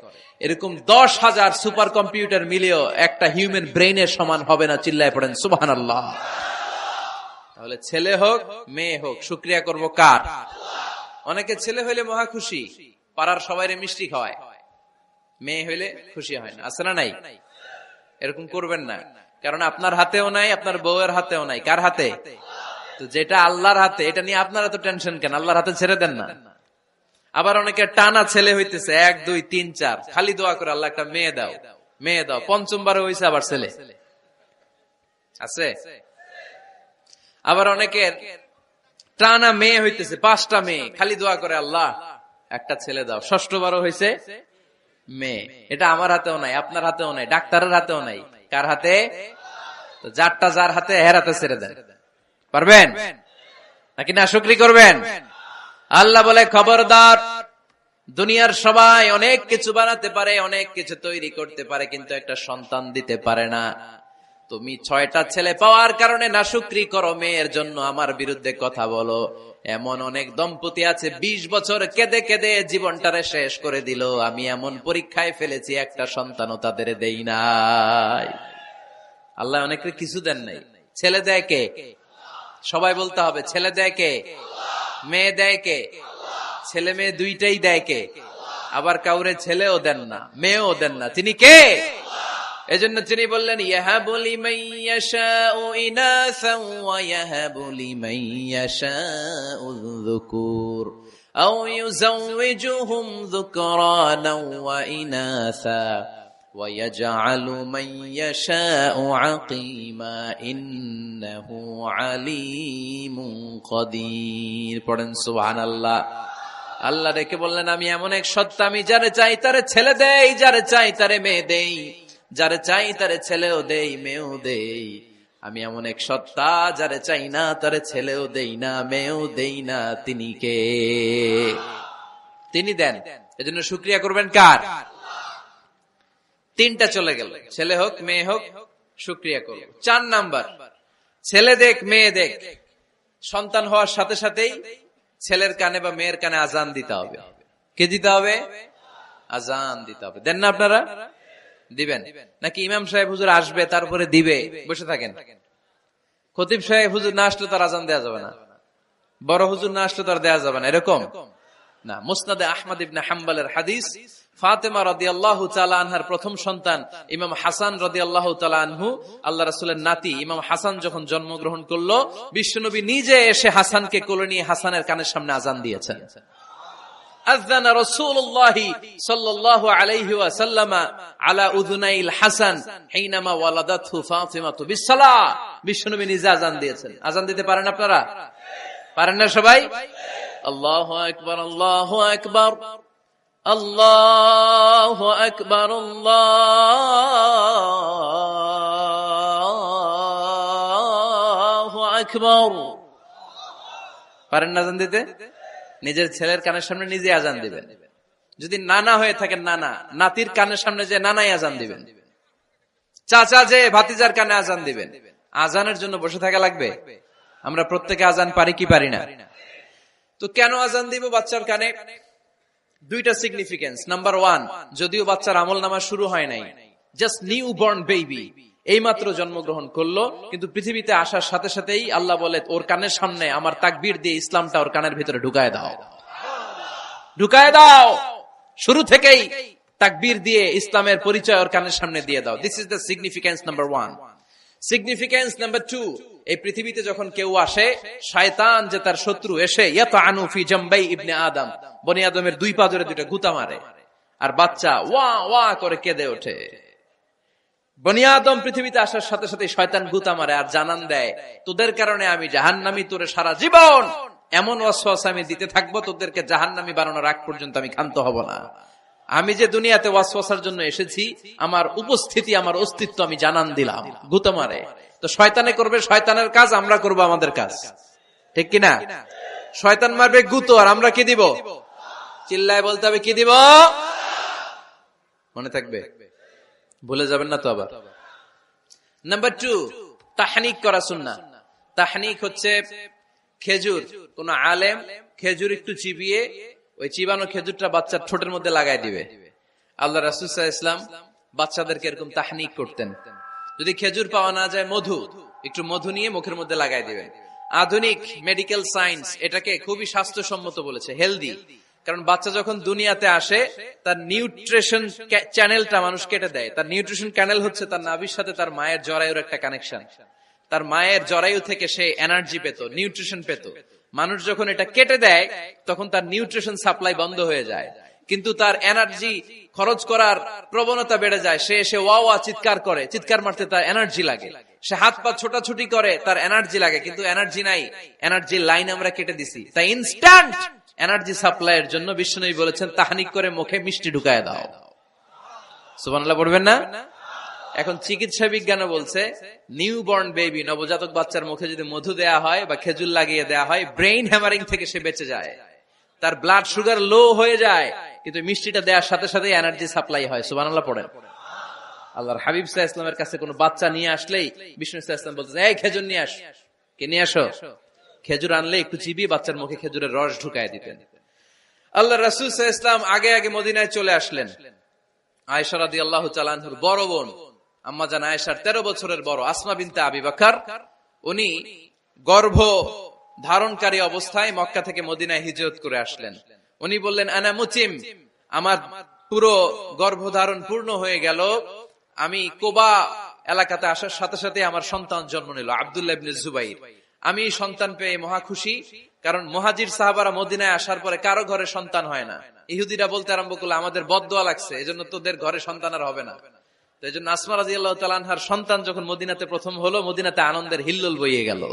এরকম 10,000 সুপার কম্পিউটার মিলেও একটা হিউম্যান ব্রেইনের সমান হবে না। চিল্লায় পড়েন সুবহানাল্লাহ। তাহলে ছেলে হোক মেয়ে হোক, শুকরিয়া করব কার? অনেকে ছেলে হইলে মহা খুশি, পাড়ার সবাইরে মিষ্টি খাওয়ায়, মেয়ে হইলে খুশি হয় না, আছে না নাই? এরকম করবেন না, কারণ আপনার হাতেও নাই, আপনার বউয়ের হাতেও নাই। কার হাতে? তো যেটা আল্লাহর হাতে, এটা নিয়ে আপনারা তো টেনশন কেন? আল্লাহর হাতে ছেড়ে দেন না। আবার অনেকে টানা ছেলে হইতেছে 1 2 3 4, খালি দোয়া করে আল্লাহ একটা মেয়ে দাও, মেয়ে দাও। 5ম বারে হইছে আবার ছেলে, আছে? আবার অনেকের টানা মেয়ে হইতেছে 5টা মেয়ে, খালি দোয়া করে আল্লাহ একটা ছেলে দাও। 6ষ্ঠ বারও হইছে মেয়ে। এটা আমার হাতেও নাই, আপনার হাতেও নাই, ডাক্তারের হাতেও নাই। কার হাতে? তো যারটা যার হাতে, এর হাতে ছেড়ে দেন। পারবেন নাকি না শুকরি করবেন? আল্লাহ বলে, খবরদার, দুনিয়ার সবাই অনেক কিছু বানাতে পারে, অনেক কিছু তৈরি করতে পারে, কিন্তু একটা সন্তান দিতে পারে না। তুমি 6টা ছেলে পাওয়ার কারণে না শুকরি করো, মেয়ের জন্য আমার বিরুদ্ধে কথা বলো। এমন অনেক দম্পতি আছে 20 বছর কেঁদে কেঁদে জীবনটারে শেষ করে দিল। আমি এমন পরীক্ষায় ফেলেছি, একটা সন্তানও তাদের দেই নাই। আল্লাহ অনেকের কিছু দেন নাই। ছেলে দেয় কে? সবাই বলতে হবে, ছেলে দেয় কে? মেয়ে দেয় কে? ছেলে মেয়ে দুইটাই দেয় কে? আবার কাউরে ছেলেও দেন না, মেয়েও দেন না, তিনি কে? এজন্য তিনি বললেন, ইয়াহাবু লিমান ইয়াশাউ ইনাসান ওয়া ইয়াহাবু লিমান ইয়াশাউ যুকুর আও ইউযাওয়িজুহুম যুকরানাও ওয়া ইনাসা ওয়া ইয়াজআলু মান ইয়াশাউ আকিমা ইন্নাহু আলীমুন কাদির। পড়েন সুবহানাল্লাহ। আল্লাহ ডেকে বললেন, আমি এমন এক সত্তা, আমি যারে চাই তারে ছেলে দেই, যারে চাই তারে মেয়ে দেই, যারে চাই তারে ছেলেও দেই, মেয়েও দেই। আমি এমন এক সত্তা, যারে চাই না তারে ছেলেও দেই না, মেয়েও দেই না। তিনি কে? তিনি দেন। এজন্য শুকরিয়া করবেন কার? 3টা চলে গেল, ছেলে হোক মেয়ে হোক, শুকরিয়া করব। 4 নাম্বার, ছেলে দেখ মেয়ে দেখ, সন্তান হওয়ার সাথে সাথেই ছেলের কানে বা মেয়ের কানে আজান দিতে হবে। কে দিতে হবে? আজান দিতে হবে। দেন না আপনারা? দিবেন নাকি ইমাম সাহেব হুজুর আসবে তারপরে দিবে, বসে থাকেন? খতিব সাহেব হুজুর না আসলে তার আজান দেওয়া যাবে না, বড় হুজুর না আসলে তার দেওয়া যাবে না, এরকম না। মুসনাদে আহমদ ইবনে হাম্বলের হাদিস, ফাতেমা রাদিয়াল্লাহু তাআলা আনহার প্রথম সন্তান ইমাম হাসান রাদিয়াল্লাহু তাআলা আনহু, আল্লাহ রাসূলের নাতি ইমাম হাসান যখন জন্মগ্রহণ করলো, বিশ্বনবী নিজে এসে হাসানকে কোলে নিয়ে হাসানের কানের সামনে আযান দিয়েছেন। আযানা রাসূলুল্লাহ সাল্লাল্লাহু আলাইহি ওয়াসাল্লাম আলা উযুনাইল হাসান হিনামা ওয়ালাদাতহু ফাতিমাতু বিসসালাহ। বিশ্বনবী নিজে আযান দিয়েছেন। আযান দিতে পারেন আপনারা? পারেন না সবাই? আল্লাহু আকবার, আল্লাহু আকবার, আল্লাহু আকবার, আল্লাহু আকবার। পারেন না আযান দিতে? নিজের ছেলের কানের সামনে নিজে আযান দিবেন। যদি নানা হয়ে থাকেন, নানা নাতির কানের সামনে যে নানাই আযান দিবেন, চাচা যে ভাতিজার কানে আযান দিবেন। আযানের জন্য বসে থাকা লাগবে? আমরা প্রত্যেকে আযান পারি কি পারি না? তো কেন আযান দিব বাচ্চার কানে? দুইটা সিগনিফিকেন্স। নাম্বার 1, যদিও বাচ্চার আমলনামা শুরু হয় নাই, জাস্ট নিউ বর্ন বেবি, এইমাত্র জন্মগ্রহণ করলো, কিন্তু পৃথিবীতে আসার সাথে সাথেই আল্লাহ বলে ওর কানের সামনে আমার তাকবীর দিয়ে ইসলামটা ওর কানের ভিতরে ঢুকায় দাও, ঢুকায় দাও। শুরু থেকেই তাকবীর দিয়ে ইসলামের পরিচয় ওর কানের সামনে দিয়ে দাও। This is the significance number 1। Significance number 2, এই পৃথিবীতে যখন কেউ আসে, শয়তান যে তার শত্রু এসে ইয়াতাআনু ফি জামবাই ইবনে আদম, বনি আদমের দুই পা ধরে দুইটা গুতা মারে, আর বাচ্চা ওয়া ওয়া করে কেঁদে ওঠে। বনি আদম পৃথিবীতে আসার সাথে সাথে শয়তান গুতা মারে আর জানান দেয়, তোদের কারণে আমি জাহান্নামী, তোরে সারা জীবন এমন ওয়াসওয়াসা আমি দিতে থাকবো, তোদেরকে জাহান্নামী বানানোর আগ পর্যন্ত আমি ক্ষান্ত হব না। আমি যে দুনিয়াতে ওয়াসওয়াসার জন্য এসেছি, আমার উপস্থিতি, আমার অস্তিত্ব আমি জানান দিলাম। গুতা মারে। তো শয়তানে করবে শয়তানের কাজ, আমরা করব আমাদের কাজ, ঠিক কিনা? শয়তান মারবে গুতো, আর আমরা কি দিব? চিল্লায় বলতে হবে কি দিব? মনে থাকবে, ভুলে যাবেন না তো আবার। নাম্বার 2, তাহনিক করা সুন্নাহ। তাহনিক হচ্ছে খেজুর, কোন আলেম খেজুর একটু চিবিয়ে ওই চিবানো খেজুরটা বাচ্চার ঠোঁটের মধ্যে লাগাই দিবে। আল্লাহ রাসূল সাল্লাল্লাহু আলাইহি ওয়াসাল্লাম বাচ্চাদেরকে এরকম তাহনিক করতেন। যদি খেজুর পাওয়া না যায়, একটু মধু নিয়ে মুখের মধ্যে লাগাই দিবেন। আধুনিক মেডিকেল সায়েন্স এটাকে খুবই স্বাস্থ্যসম্মত বলেছে, হেলদি। কারণ বাচ্চা যখন দুনিয়াতে আসে, তার নিউট্রিশন চ্যানেলটা মানুষ কেটে দেয়। তার নিউট্রিশন চ্যানেল হচ্ছে তার নাভির সাথে তার মায়ের জরায়ুর একটা কানেকশন। তার মায়ের জরায়ু থেকে সে এনার্জি পেত, নিউট্রিশন পেত। মানুষ যখন এটা কেটে দেয়, তখন তার নিউট্রিশন সাপ্লাই বন্ধ হয়ে যায়, কিন্তু তার এনার্জি খরচ করার প্রবণতা বেড়ে যায়। সে এসে ওয়া ওয়া চিৎকার করে, চিৎকার মারতে তার এনার্জি লাগে। সে হাত পা ছোটাছুটি করে, তার এনার্জি লাগে, কিন্তু এনার্জি নাই। এনার্জির লাইন আমরা কেটে দিছি। তাই ইনস্ট্যান্ট এনার্জি সাপ্লাইয়ের জন্য বিশ্বনবী বলেছেন, তাহনিক করে মুখে মিষ্টি ঢুকায় দাও। সুবহানাল্লাহ পড়বেন না? এখন চিকিৎসা বিজ্ঞানও বলছে, নিউবর্ন বেবি, নবজাতক বাচ্চার মুখে যদি মধু দেয়া হয় বা খেজুর লাগিয়ে দেয়া হয়, ব্রেইন হ্যামারিং থেকে সে বেঁচে যায়। তার ব্লাড সুগার লো হয়ে যায়, কিন্তু মিষ্টিটা দেওয়ার সাথে সাথে এনার্জি সাপ্লাই হয়। সুবহানাল্লাহ পড়েন। আল্লাহর হাবিব সাল্লাল্লাহু আলাইহি ওয়াসাল্লামের কাছে কোনো বাচ্চা নিয়ে আসলেই বিষ্ণু সাল্লাল্লাহু আলাইহি ওয়াসাল্লাম বলতেন, এই খেজুর নিয়ে আস। কে নিয়ে আসো? খেজুর আনলে একটু চিবিয়ে বাচ্চার মুখে খেজুরের রস ঢুকায় দিতেন। আল্লাহ রাসূল সাল্লাল্লাহু আলাইহি ওয়াসাল্লাম আগে আগে মদিনায় চলে আসলেন। আয়েশা রাদিয়াল্লাহু তাআলা আনহার বড় বোন, আম্মা জান আয়েশার 13 বছরের বড় আসমা বিনতে আবি বকর, উনি গর্ভ ধারণকারী অবস্থায় মক্কা থেকে মদিনায় হিজরত করে আসলেন। উনি বললেন, আনা মুতিম, আমার পুরো গর্ভধারণ পূর্ণ হয়ে গেল। আমি কোবা এলাকাতে আসার সাথে সাথে আমার সন্তান জন্ম নিল, আব্দুল্লাহ ইবনে জুবাইর। আমি সন্তান পেয়ে মহা খুশি, কারণ মুহাজির সাহাবারা মদিনায় আসার পরে কারো ঘরে সন্তান হয় না। ইহুদিরা বলতে আরম্ভ করলো, আমাদের বদদোয়া লাগছে, এজন্য তোদের ঘরে সন্তান আর হবে না। তো এই জন্য আসমা রাদিয়াল্লাহু তাআলা আনহার সন্তান যখন মদিনাতে প্রথম হলো, মদিনাতে আনন্দের হিল্লোল বইয়ে গেল।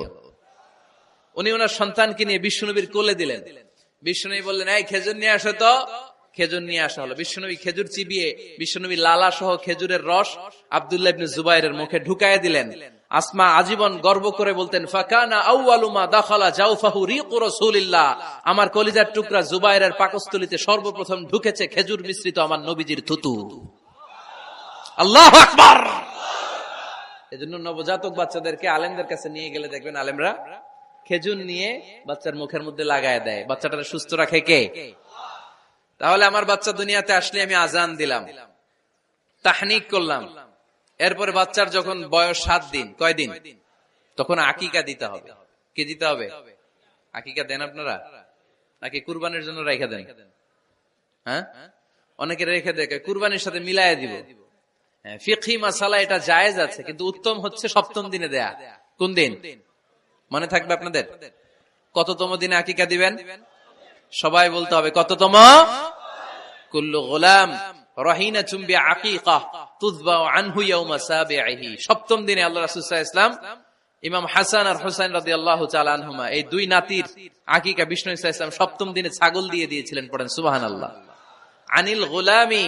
উনি ওনার সন্তানকে নিয়ে বিশ্বনবীর কোলে দিলেন। বিশ্বনবী বললেন, এই খেজুর নিয়ে আসো তো। খেজুর নিয়ে আসা হলো। বিশ্বনবী খেজুর চিবিয়ে বিশ্বনবী লালা সহ খেজুরের রস আব্দুল্লাহ ইবনে জুবাইরের মুখে ঢুকায় দিলেন। আসমা আজীবন গর্ব করে বলতেন, ফাকানা আউয়ালু মা দাখালা জাওফাহু রিকু রাসূলিল্লাহ, আমার কলিজার টুকরা জুবাইরের পাকস্থলীতে সর্বপ্রথম ঢুকেছে খেজুর মিশ্রিত আমার নবীজির থুতু। আল্লাহু আকবার। এজন্য নবজাতক বাচ্চাদেরকে আলেমদের কাছে নিয়ে গেলে দেখবেন আলেমরা খেজুর নিয়ে বাচ্চার মুখের মধ্যে লাগায় দেয়। বাচ্চাটাকে সুস্থ রাখে কে? তাহলে আমার বাচ্চা দুনিয়াতে আসলে আমি আজান দিলাম, তাহনিক করলাম, এরপরে বাচ্চার যখন বয়স 7 দিন, কয়দিন, তখন আকিকা দিতে হবে। কি দিতে হবে? আকিকা দেন আপনারা নাকি কুরবানির জন্য রাইখা দেন? হ্যাঁ, অনেকে রেখে দেখে কুরবানির সাথে মিলাইয়া দিব। ফিকহি মাসালা এটা জায়েজ আছে, কিন্তু উত্তম হচ্ছে সপ্তম দিনে দেয়া। কোন দিন মনে থাকবে আপনাদের? কততম দিনে আকিকা দিবেন? সবাই বলতে হবে কততম? কুল্লু গোলাম রাহিনাতুম বিআকিকা তুযবাউ আনহু ইয়াওমা সাবিহি। সপ্তম দিনে আল্লাহ রাসূল সাল্লাল্লাহু আলাইহি ওয়াসাল্লাম ইমাম হাসান আর হুসাইন রাদিয়াল্লাহু তাআলা আনহুমা এই দুই নাতির আকিকা বিষ্ণু সাল্লাল্লাহু আলাইহি ওয়াসাল্লাম সপ্তম দিনে ছাগল দিয়ে দিয়েছিলেন। পড়েন সুবহানাল্লাহ। আনিল গোলামি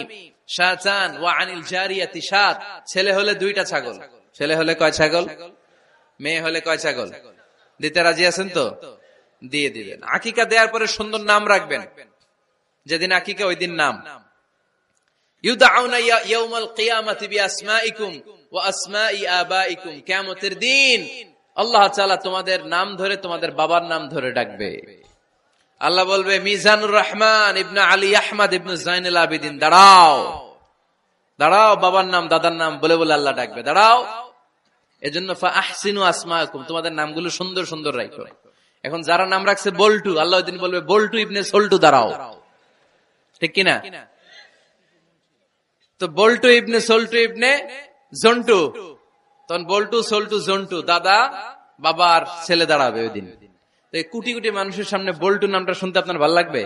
শাতান ওয়া আনিল জারিয়াতি শাত। ছেলে হলে দুইটা ছাগল। ছেলে হলে কয় ছাগল? মেয়ে হলে কয় ছাগল? দিতে রাজি আছেন তো? দিয়ে দিবেন। আকিকা দেওয়ার পরে সুন্দর নাম রাখবেন। যেদিন আকিকা ওই দিন নাম। ইউদাউনা ইয়াউমাল কিয়ামাতি বিআসমাইকুম ওয়া আসমাই আবাইকুম। কিয়ামতের দিন আল্লাহ তাআলা তোমাদের নাম ধরে তোমাদের বাবার নাম ধরে ডাকবে। আল্লাহ বলবে মিজানুর রহমান ইবনে আলী আহমদ ইবনে জাইনুল আবেদিন, দাঁড়াও দাঁড়াও, বাবার নাম দাদার নাম বলে বলে আল্লাহ ডাকবে, দাঁড়াও। এজন্য ফাআহসিনু আসমাকুম, তোমাদের নামগুলো সুন্দর সুন্দর রাখো। এখন যারা নাম রাখছে বল্টু, আল্লাহ ওই দিন বলবে বল্টু ইবনে সল্টু, দাঁড়াও। ঠিক কিনা? তো বল্টু ইবনে সল্টু ইবনে জন্টু, তখন বল্টু সল্টু জন্টু, দাদা বাবার ছেলে দাঁড়াবে ওই দিন। তো এই কোটি কোটি মানুষের সামনে বল্টু নামটা শুনতে আপনার ভালো লাগবে?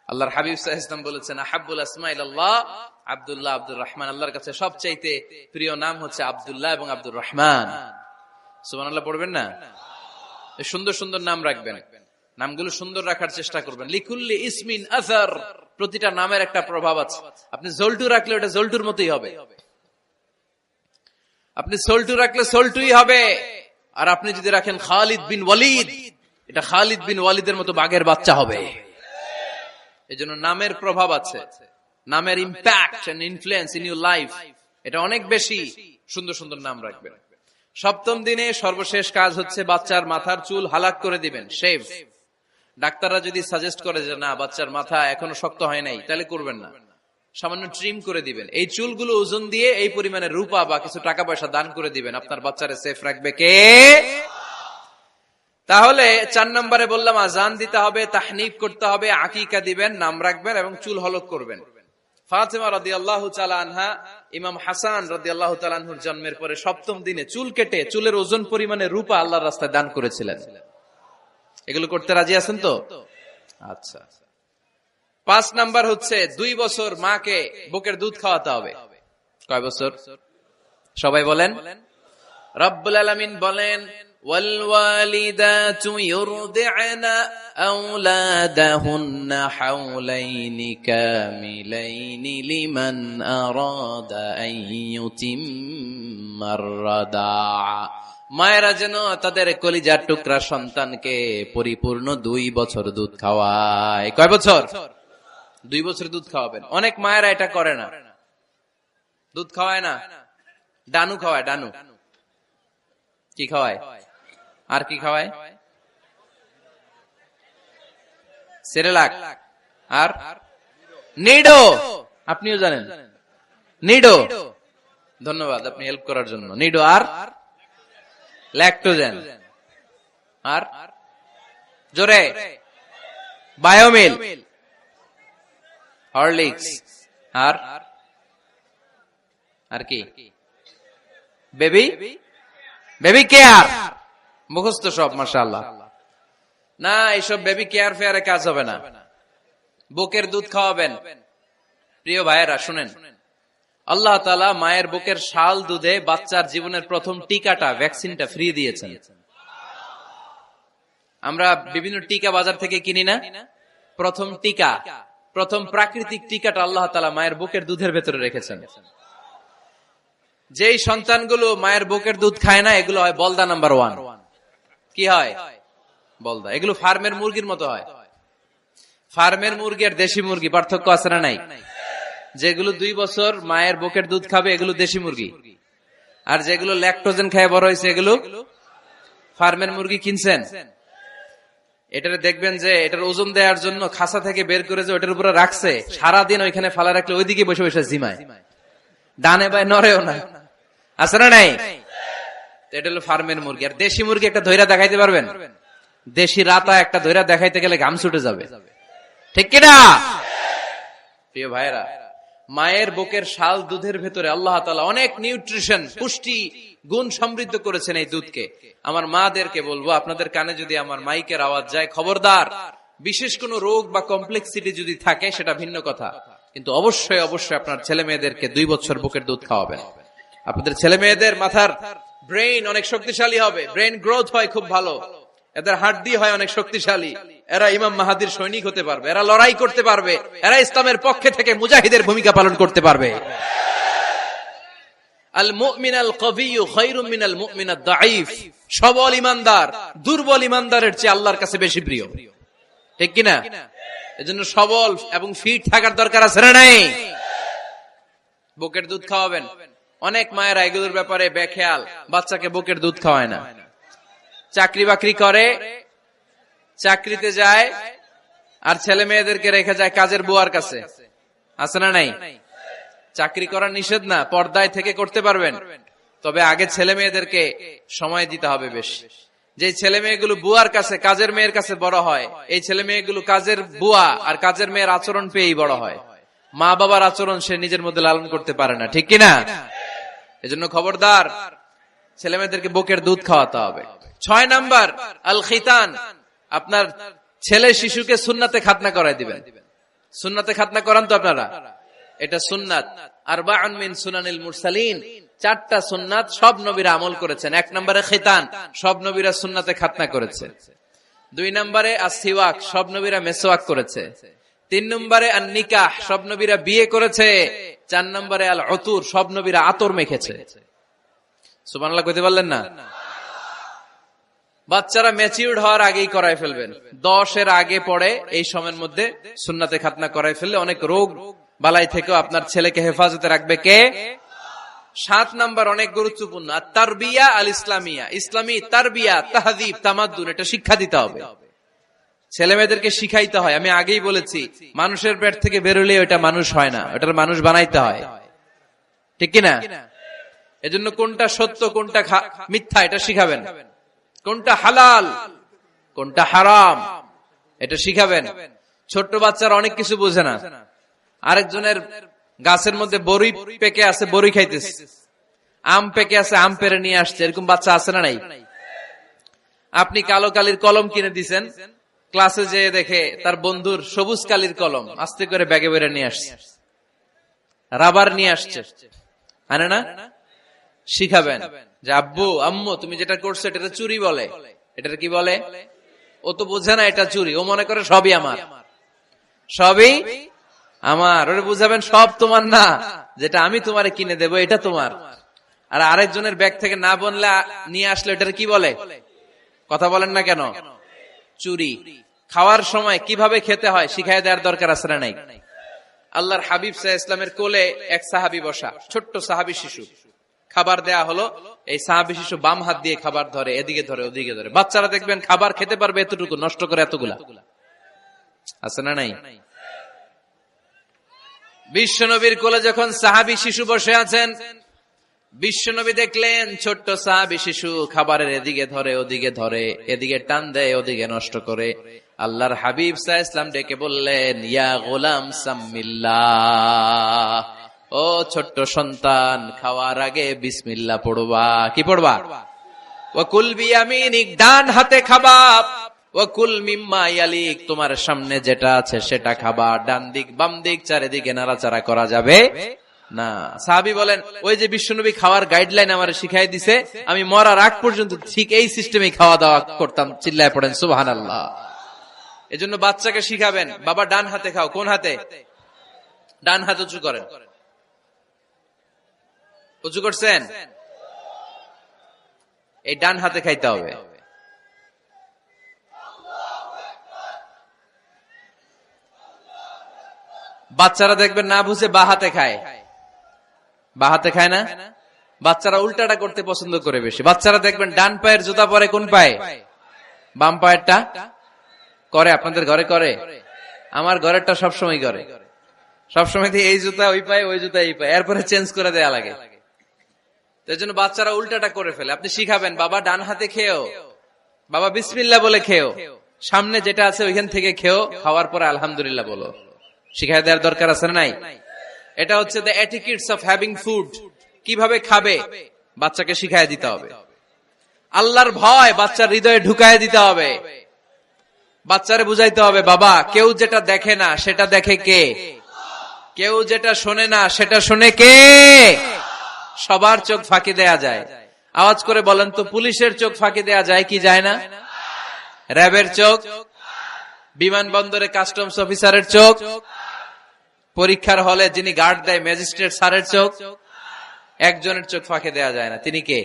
আল্লাহর হাবিব সাল্লাল্লাহু আলাইহি ওয়াসাল্লাম বলেছেন আহাব্বুল আসমাই ইলাল্লাহ আব্দুল্লাহ আব্দুর রহমান। আল্লাহর কাছে সবচাইতে প্রিয় নাম হচ্ছে আব্দুল্লাহ এবং আব্দুর রহমান। সুবহানাল্লাহ পড়বেন না? সুন্দর সুন্দর নাম রাখবেন, নামগুলো সুন্দর রাখার চেষ্টা করবেন। লিকুল্লি ইসমিন আসার, প্রতিটা নামের একটা প্রভাব আছে। আপনি জল্টু রাখলে ওটা জল্টুর মতোই হবে, আপনি সল্টু রাখলে সল্টুই হবে। আর আপনি যদি রাখেন খালিদ বিন ওয়ালিদ, এটা খালিদ বিন ওয়ালিদের মতো বাঘের বাচ্চা হবে। এজন্য নামের প্রভাব আছে, নামের impact and influence in your life এটা অনেক বেশি। সুন্দর সুন্দর নাম রাখবেন। সপ্তম দিনে সর্বশেষ কাজ হচ্ছে বাচ্চার মাথার চুল হালাক করে দিবেন, শেভ। ডাক্তাররা যদি সাজেস্ট করে যে না বাচ্চার মাথা এখনো শক্ত হয় নাই, তাহলে করবেন না, সামান্য ট্রিম করে দিবেন। এই চুলগুলো ওজন দিয়ে এই পরিমাণে রূপা বা কিছু টাকা পয়সা দান করে দিবেন। আপনার বাচ্চারে সেফ রাখবে কে? তাহলে 4 নম্বরে বললাম আজান দিতে হবে, তাহনিক করতে হবে, আকিকা দিবেন, নাম রাখবেন এবং চুল হলক করবেন। ফাতেমা রাদিয়াল্লাহু তাআলা আনহা ইমাম হাসান রাদিয়াল্লাহু তাআলা আনহুর জন্মের পরে সপ্তম দিনে চুল কেটে চুলের ওজন পরিমাণে রূপা আল্লাহর রাস্তায় দান করেছিলেন। এগুলো করতে রাজি আছেন তো? আচ্ছা। 5 নাম্বার হচ্ছে 2 বছর মাকে বুকের দুধ খাওয়াতে হবে। কয় বছর? সবাই বলেন। রব্বুল আলামিন বলেন ওয়াল ওয়ালিদাতু ইউরদি'না আওলাদাহুন্না হাওলাইনি কামিলাইনি লিমান আরাদা আন ইউতিম্মার রাদা'a। মায়েরা যেন তাদের কলিজার টুকরা সন্তানকে পরিপূর্ণ 2 বছর দুধ খাওয়ায়। কয় বছর? 2 বছর দুধ খাওয়াবেন। অনেক মায়েরা এটা করে না, দুধ খাওয়ায় না, ডানু খাওয়ায়। ডানু কি খাওয়ায়? আর কি খাওয়ায়? সেরেলাক আর নিডো। আপনিও জানেন নিডো? ধন্যবাদ আপনি হেল্প করার জন্য। নিডো আর ল্যাকটোজেন আর জোরে বায়োমিল, হরলিক্স আর আর কি? Baby care. মুখস্থ সব মাশাআল্লাহ। না, এইসব বেবি কেয়ার ফেয়ারে কাজ হবে না। বুকের দুধ খাওয়াবেন। প্রিয় ভাইয়েরা শুনেন, আল্লাহ তাআলা মায়ের বুকের শাল দুধে বাচ্চার জীবনের প্রথম টিকাটা, ভ্যাকসিনটা ফ্রি দিয়েছেন। আমরা বিভিন্ন টিকা বাজার থেকে কিনি না? প্রথম টিকা, প্রথম প্রাকৃতিক টিকাটা আল্লাহ তাআলা মায়ের বুকের দুধের ভেতরে রেখেছেন। যেই সন্তানগুলো মায়ের বুকের দুধ খায় না, এগুলো হয় বলদা নাম্বার 1। কি হয়? বলদা। এগুলো ফার্মের মুরগির মতো হয়। ফার্মের মুরগি আর দেশি মুরগি পার্থক্য আছে না নাই? যেগুলো 2 বছর মায়ের বুকের দুধ খাবে এগুলো দেশি মুরগি, আর যেগুলো ল্যাকটোজেন খায় বড় হয়েছে এগুলো ফার্মের মুরগি। কিনছেন? এটারে দেখবেন যে এটার ওজন দেওয়ার জন্য খাসা থেকে বের করে যে ওটার উপরে রাখছে, সারাদিন ওইখানে ফালা রাখলে ওইদিকে বসে বসে জিমায়, ডানে বাই নড়েও না। আছে না নাই? এটা হলো ফার্মের মুরগি। আর দেশি মুরগি একটা ধৈরা দেখাইতে পারবেন? দেশি রাতা একটা ধৈরা দেখাইতে গেলে ঘাম ছুটে যাবে, ঠিক কিনা? প্রিয় ভাইরা, মায়ের বুকের শাল দুধের ভেতরে আল্লাহ তাআলা অনেক নিউট্রিশন, পুষ্টি গুণ সমৃদ্ধ করেছেন এই দুধকে। আমার মাদেরকে বলবো, আপনাদের কানে যদি আমার মাইকের আওয়াজ যায়, খবরদার, বিশেষ কোনো রোগ বা কমপ্লেক্সিটি যদি থাকে সেটা ভিন্ন কথা, কিন্তু অবশ্যই অবশ্যই আপনার ছেলে মেয়েদেরকে 2 বছর বুকের দুধ খাওয়াবেন। আপনাদের ছেলে মেয়েদের মাথার ব্রেইন অনেক শক্তিশালী হবে, ব্রেইন গ্রোথ হয় খুব ভালো, এদের হাড্ডি হয় অনেক শক্তিশালী, এরা ইমাম মাহাদির সৈনিক হতে পারবে, এরা লড়াই করতে পারবে, এরা ইসলামের পক্ষে থেকে মুজাহিদের ভূমিকা পালন করতে পারবে। আল মুমিন আল কবিয়্যু খায়রুম মিনাল মুমিন আদ দাঈফ। সবল ইমানদার দুর্বল ইমানদারের চেয়ে আল্লাহর কাছে বেশি প্রিয়, ঠিক কিনা? এজন্য সবল এবং ফিট থাকার দরকার আছে না নাই? বুকের দুধ খাওয়াবেন। অনেক মায়েরা এগুলোর ব্যাপারে বেখেয়াল, বাচ্চাকে বুকের দুধ খাওয়ায় না। চাকরি বাকরি করে, চাকরিতে যায়, আর ছেলে মেয়েদেরকে রেখে যায় কাজের বুয়ার কাছে, আছে না নাই? চাকরি করা নিষেধ না, পর্দায় থেকে করতে পারবেন, তবে আগে ছেলে মেয়েদেরকে সময় দিতে হবে বেশি। যে ছেলে মেয়েগুলো বুয়ার কাছে, কাজের মেয়ের কাছে বড় হয়, এই ছেলে মেয়েগুলো কাজের বুয়া আর কাজের মেয়ের আচরণ পেয়েই বড় হয়। মা বাবার আচরণ সে নিজের মধ্যে লালন করতে পারে না, ঠিক কিনা? এজন্য খবরদার, ছেলে মেয়েদেরকে বুকের দুধ খাওয়াতে হবে। 6 নাম্বার আল খিতান। আপনার ছেলে শিশুকে সুন্নাতে খাতনা করায় দিবেন। সুন্নাতে খাতনা করান তো আপনারা? এটা সুন্নাত। আরবাউন মিন সুনানিল মুরসালিন, 4টা সুন্নাত সব নবীরা আমল করেছেন। 1 নম্বরে খিতান, সব নবীরা সুন্নাতে খাতনা করেছে। 2 নম্বরে আসসিওয়াক, সব নবীরা মেসওয়াক করেছে। 3 নম্বরে আন নিকাহ, সব নবীরা বিয়ে করেছে। 4 নম্বরে আল উতুর, সব নবীরা আতর মেখেছে। সুবহানাল্লাহ কইতে পারলেন না? বাচ্চারা ম্যাচিউরড হওয়ার আগেই করায় ফেলবেন। 10 এর আগে পড়ে এই সময়ের মধ্যে সুন্নাতে খাতনা করায় ফেললে অনেক রোগ বালাই থেকেও আপনার ছেলেকে হেফাজতে রাখবে কে? 7 নাম্বার অনেক গুরুত্বপূর্ণ, তারবিয়া আল ইসলামিয়া। ইসলামী তারবিয়া, তাহযীব, তামাদ্দুন, এটা শিক্ষা দিতে হবে। ছেলে মেয়েদেরকে শিখাইতে হয়। আমি আগেই বলেছি, মানুষের পেট থেকে বেরোলে ওটা মানুষ হয় না, ওটার মানুষ বানাইতে হয়, ঠিক কিনা? এজন্য কোনটা সত্য কোনটা মিথ্যা এটা শিখাবেন, কোনটা হালাল কোনটা হারাম এটা শিখাবেন। ছোট্ট বাচ্চারা অনেক কিছু বোঝে না। আরেকজনের গাছের মধ্যে বড়ি পেকে আছে, বড়ি খাইতেছে, আম পেকে আছে, আম পেরে নিয়ে আসছে, এরকম বাচ্চা আছে না নাই? আপনি কালো কালির কলম কিনে দিছেন, ক্লাসে যেয়ে দেখে তার বন্ধুর সবুজ কালির কলম আস্তে করে ব্যাগে বেরে নিয়ে আসছে, রাবার নিয়ে আসছে, আনে না? শিখাবেন যে আব্বু আম্মু তুমি যেটা করছো এটা চুরি বলে, এটা কি বলে? ও তো বোঝে না এটা চুরি, ও মনে করে সবই আমার, সবই আমার। ওরে বুঝাবেন সব তোমার না, যেটা আমি তোমারে কিনে দেবো এটা তোমার। আর আরেকজনের ব্যাগ থেকে না বললে নিয়ে আসলে এটার কি বলে? কথা বলেন না কেন? চুরি। খাওয়ার সময় কিভাবে খেতে হয় শিখাই দেওয়ার দরকার আছে না নাই? আল্লাহর হাবিব সাল্লাল্লাহু আলাইহি ওয়াসাল্লামের কোলে এক সাহাবী বসা, ছোট্ট সাহাবী শিশু, খাবার দেয়া হলো, এই সাহাবী শিশু বাম হাত দিয়ে খাবার ধরে, এদিকে ধরে ওদিকে ধরে। বাচ্চারা দেখবেন খাবার খেতে পারবে এতটুকু, নষ্ট করে এতগুলা, আছে না নাই? বিশ্বনবীর কোলে যখন সাহাবী শিশু বসে আছেন, বিশ্বনবী দেখলেন ছোট্ট সাহাবী শিশু খাবারের এদিকে ধরে ওদিকে ধরে, এদিকে টান দেয় ওদিকে নষ্ট করে। আল্লাহর হাবিব সাল্লাল্লাহু আলাইহি ওয়াসাল্লাম ডেকে বললেন, ইয়া গোলাম সাম্মিল্লাহ, ও ছোট্ট সন্তান, খাওয়ার আগে বিসমিল্লাহ পড়বা। কি পড়বা? ওয়া কুল বিয়ামিনিক, ডান হাতে খাবা। ওয়া কুল মিম্মা ইয়ালিক, তোমার সামনে যেটা আছে সেটা খাবা। ডান দিক বাম দিক চারিদিকে নাড়াচাড়া করা যাবে না। সাহাবী বলেন, ওই যে বিশ্বনবী খাওয়ার গাইডলাইন আমারে শিখাই দিছে, আমি মরার আগ পর্যন্ত ঠিক এই সিস্টেমে খাওয়া দাওয়া করতাম। চিল্লায় পড়েন সুবহানাল্লাহ। এজন্য বাচ্চাকে শিখাবেন, বাবা ডান হাতে খাও। কোন হাতে? ডান হাত উঁচু করেন। উঁচু করছেন? এই ডান হাতে খাইতে হবে। বাচ্চারা দেখবেন না বুঝে বা হাতে খায়, বা হাতে খায় না। বাচ্চারা উল্টাটা করতে পছন্দ করে বেশি। বাচ্চারা দেখবেন ডান পায়ের জুতা পরে কোন পায়ে? বাম পায়েরটা করে। আপনাদের ঘরে করে? আমার ঘরেরটা সবসময় করে। সবসময় এই জুতা ওই পায়ে, ওই জুতা এই পায়ে, এরপরে চেঞ্জ করে দেয়া লাগে। তাই জন্য বাচ্চারা উল্টাটা করে ফেলে। আপনি শিখাবেন, বাবা ডান হাতে খেও, বাবা বিসমিল্লাহ বলে খেও, সামনে যেটা আছে ওইখান থেকে খেও, খাওয়ার পরে আলহামদুলিল্লাহ বলো। শিখায় দেওয়ার দরকার আছে না নাই? এটা হচ্ছে the etiquettes of having food, কিভাবে খাবে বাচ্চাকে শিখায় দিতে হবে। আল্লাহর ভয় বাচ্চার হৃদয়ে ঢুকায় দিতে হবে। বাচ্চারে বুঝাইতে হবে, বাবা কেউ যেটা দেখে না সেটা দেখে কে, কেউ যেটা শোনে না সেটা শোনে কে। সবার চোখ ফাঁকি দেয়া যায়। আওয়াজ করে বলেন তো, পুলিশের চোখ ফাঁকি দেয়া যায় কি যায় না? র্যাবের চোখ, বিমানবন্দরে কাস্টমস অফিসারের চোখ, পরীক্ষার হলে যিনি গার্ড দেয় ম্যাজিস্ট্রেট স্যারের চোখ, একজনের চোখ ফাঁকি দেয়া যায় না, তিনি কে?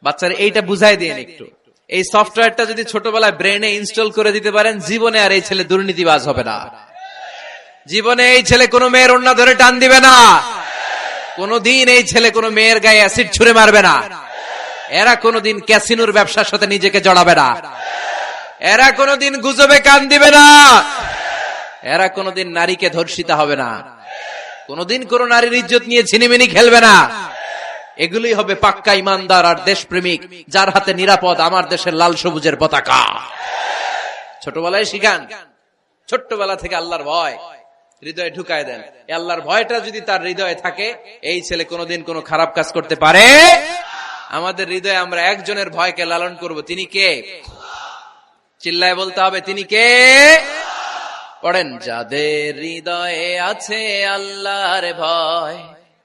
বাচ্চারা এইটা বুঝাই দিন একটু। এই সফটওয়্যারটা যদি ছোটবেলায় ব্রেনে ইনস্টল করে দিতে পারেন, জীবনে আর এই ছেলে দুর্নীতিবাজ হবে না। জীবনে এই ছেলে কোনো মেয়ের ওড়না ধরে টান দিবে না। কোনদিন এই ছেলে কোনো মেয়ের গায়ে অ্যাসিড ছুঁড়ে মারবে না। এরা কোনদিন ক্যাসিনোর ব্যবসার সাথে নিজেকে জড়াবে না। এরা কোনদিন গুজবে কান দিবে না। এরা কোনদিন নারীকে ধর্ষিতা হবে না। কোনদিন কোন নারীর ইজ্জত নিয়ে ছিনিমিনি খেলবে না। এগুলি হবে পাক্কা ইমানদার আর দেশপ্রেমিক, যার হাতে নিরাপদ আমার দেশের লাল সবুজের পতাকা। ছোটবেলায় শিখান, ছোট্টবেলা থেকে আল্লাহর ভয় হৃদয়ে ঢুকায় দেন। আল্লাহর ভয়টা যদি তার হৃদয়ে থাকে, এই ছেলে কোনোদিন কোনো খারাপ কাজ করতে পারে। আমাদের হৃদয়ে আমরা একজনের ভয়কে লালন করব, তিনি কে? চিল্লায় বলতে হবে, তিনি কে? পড়েন, যাদের হৃদয়ে আছে আল্লাহর ভয়,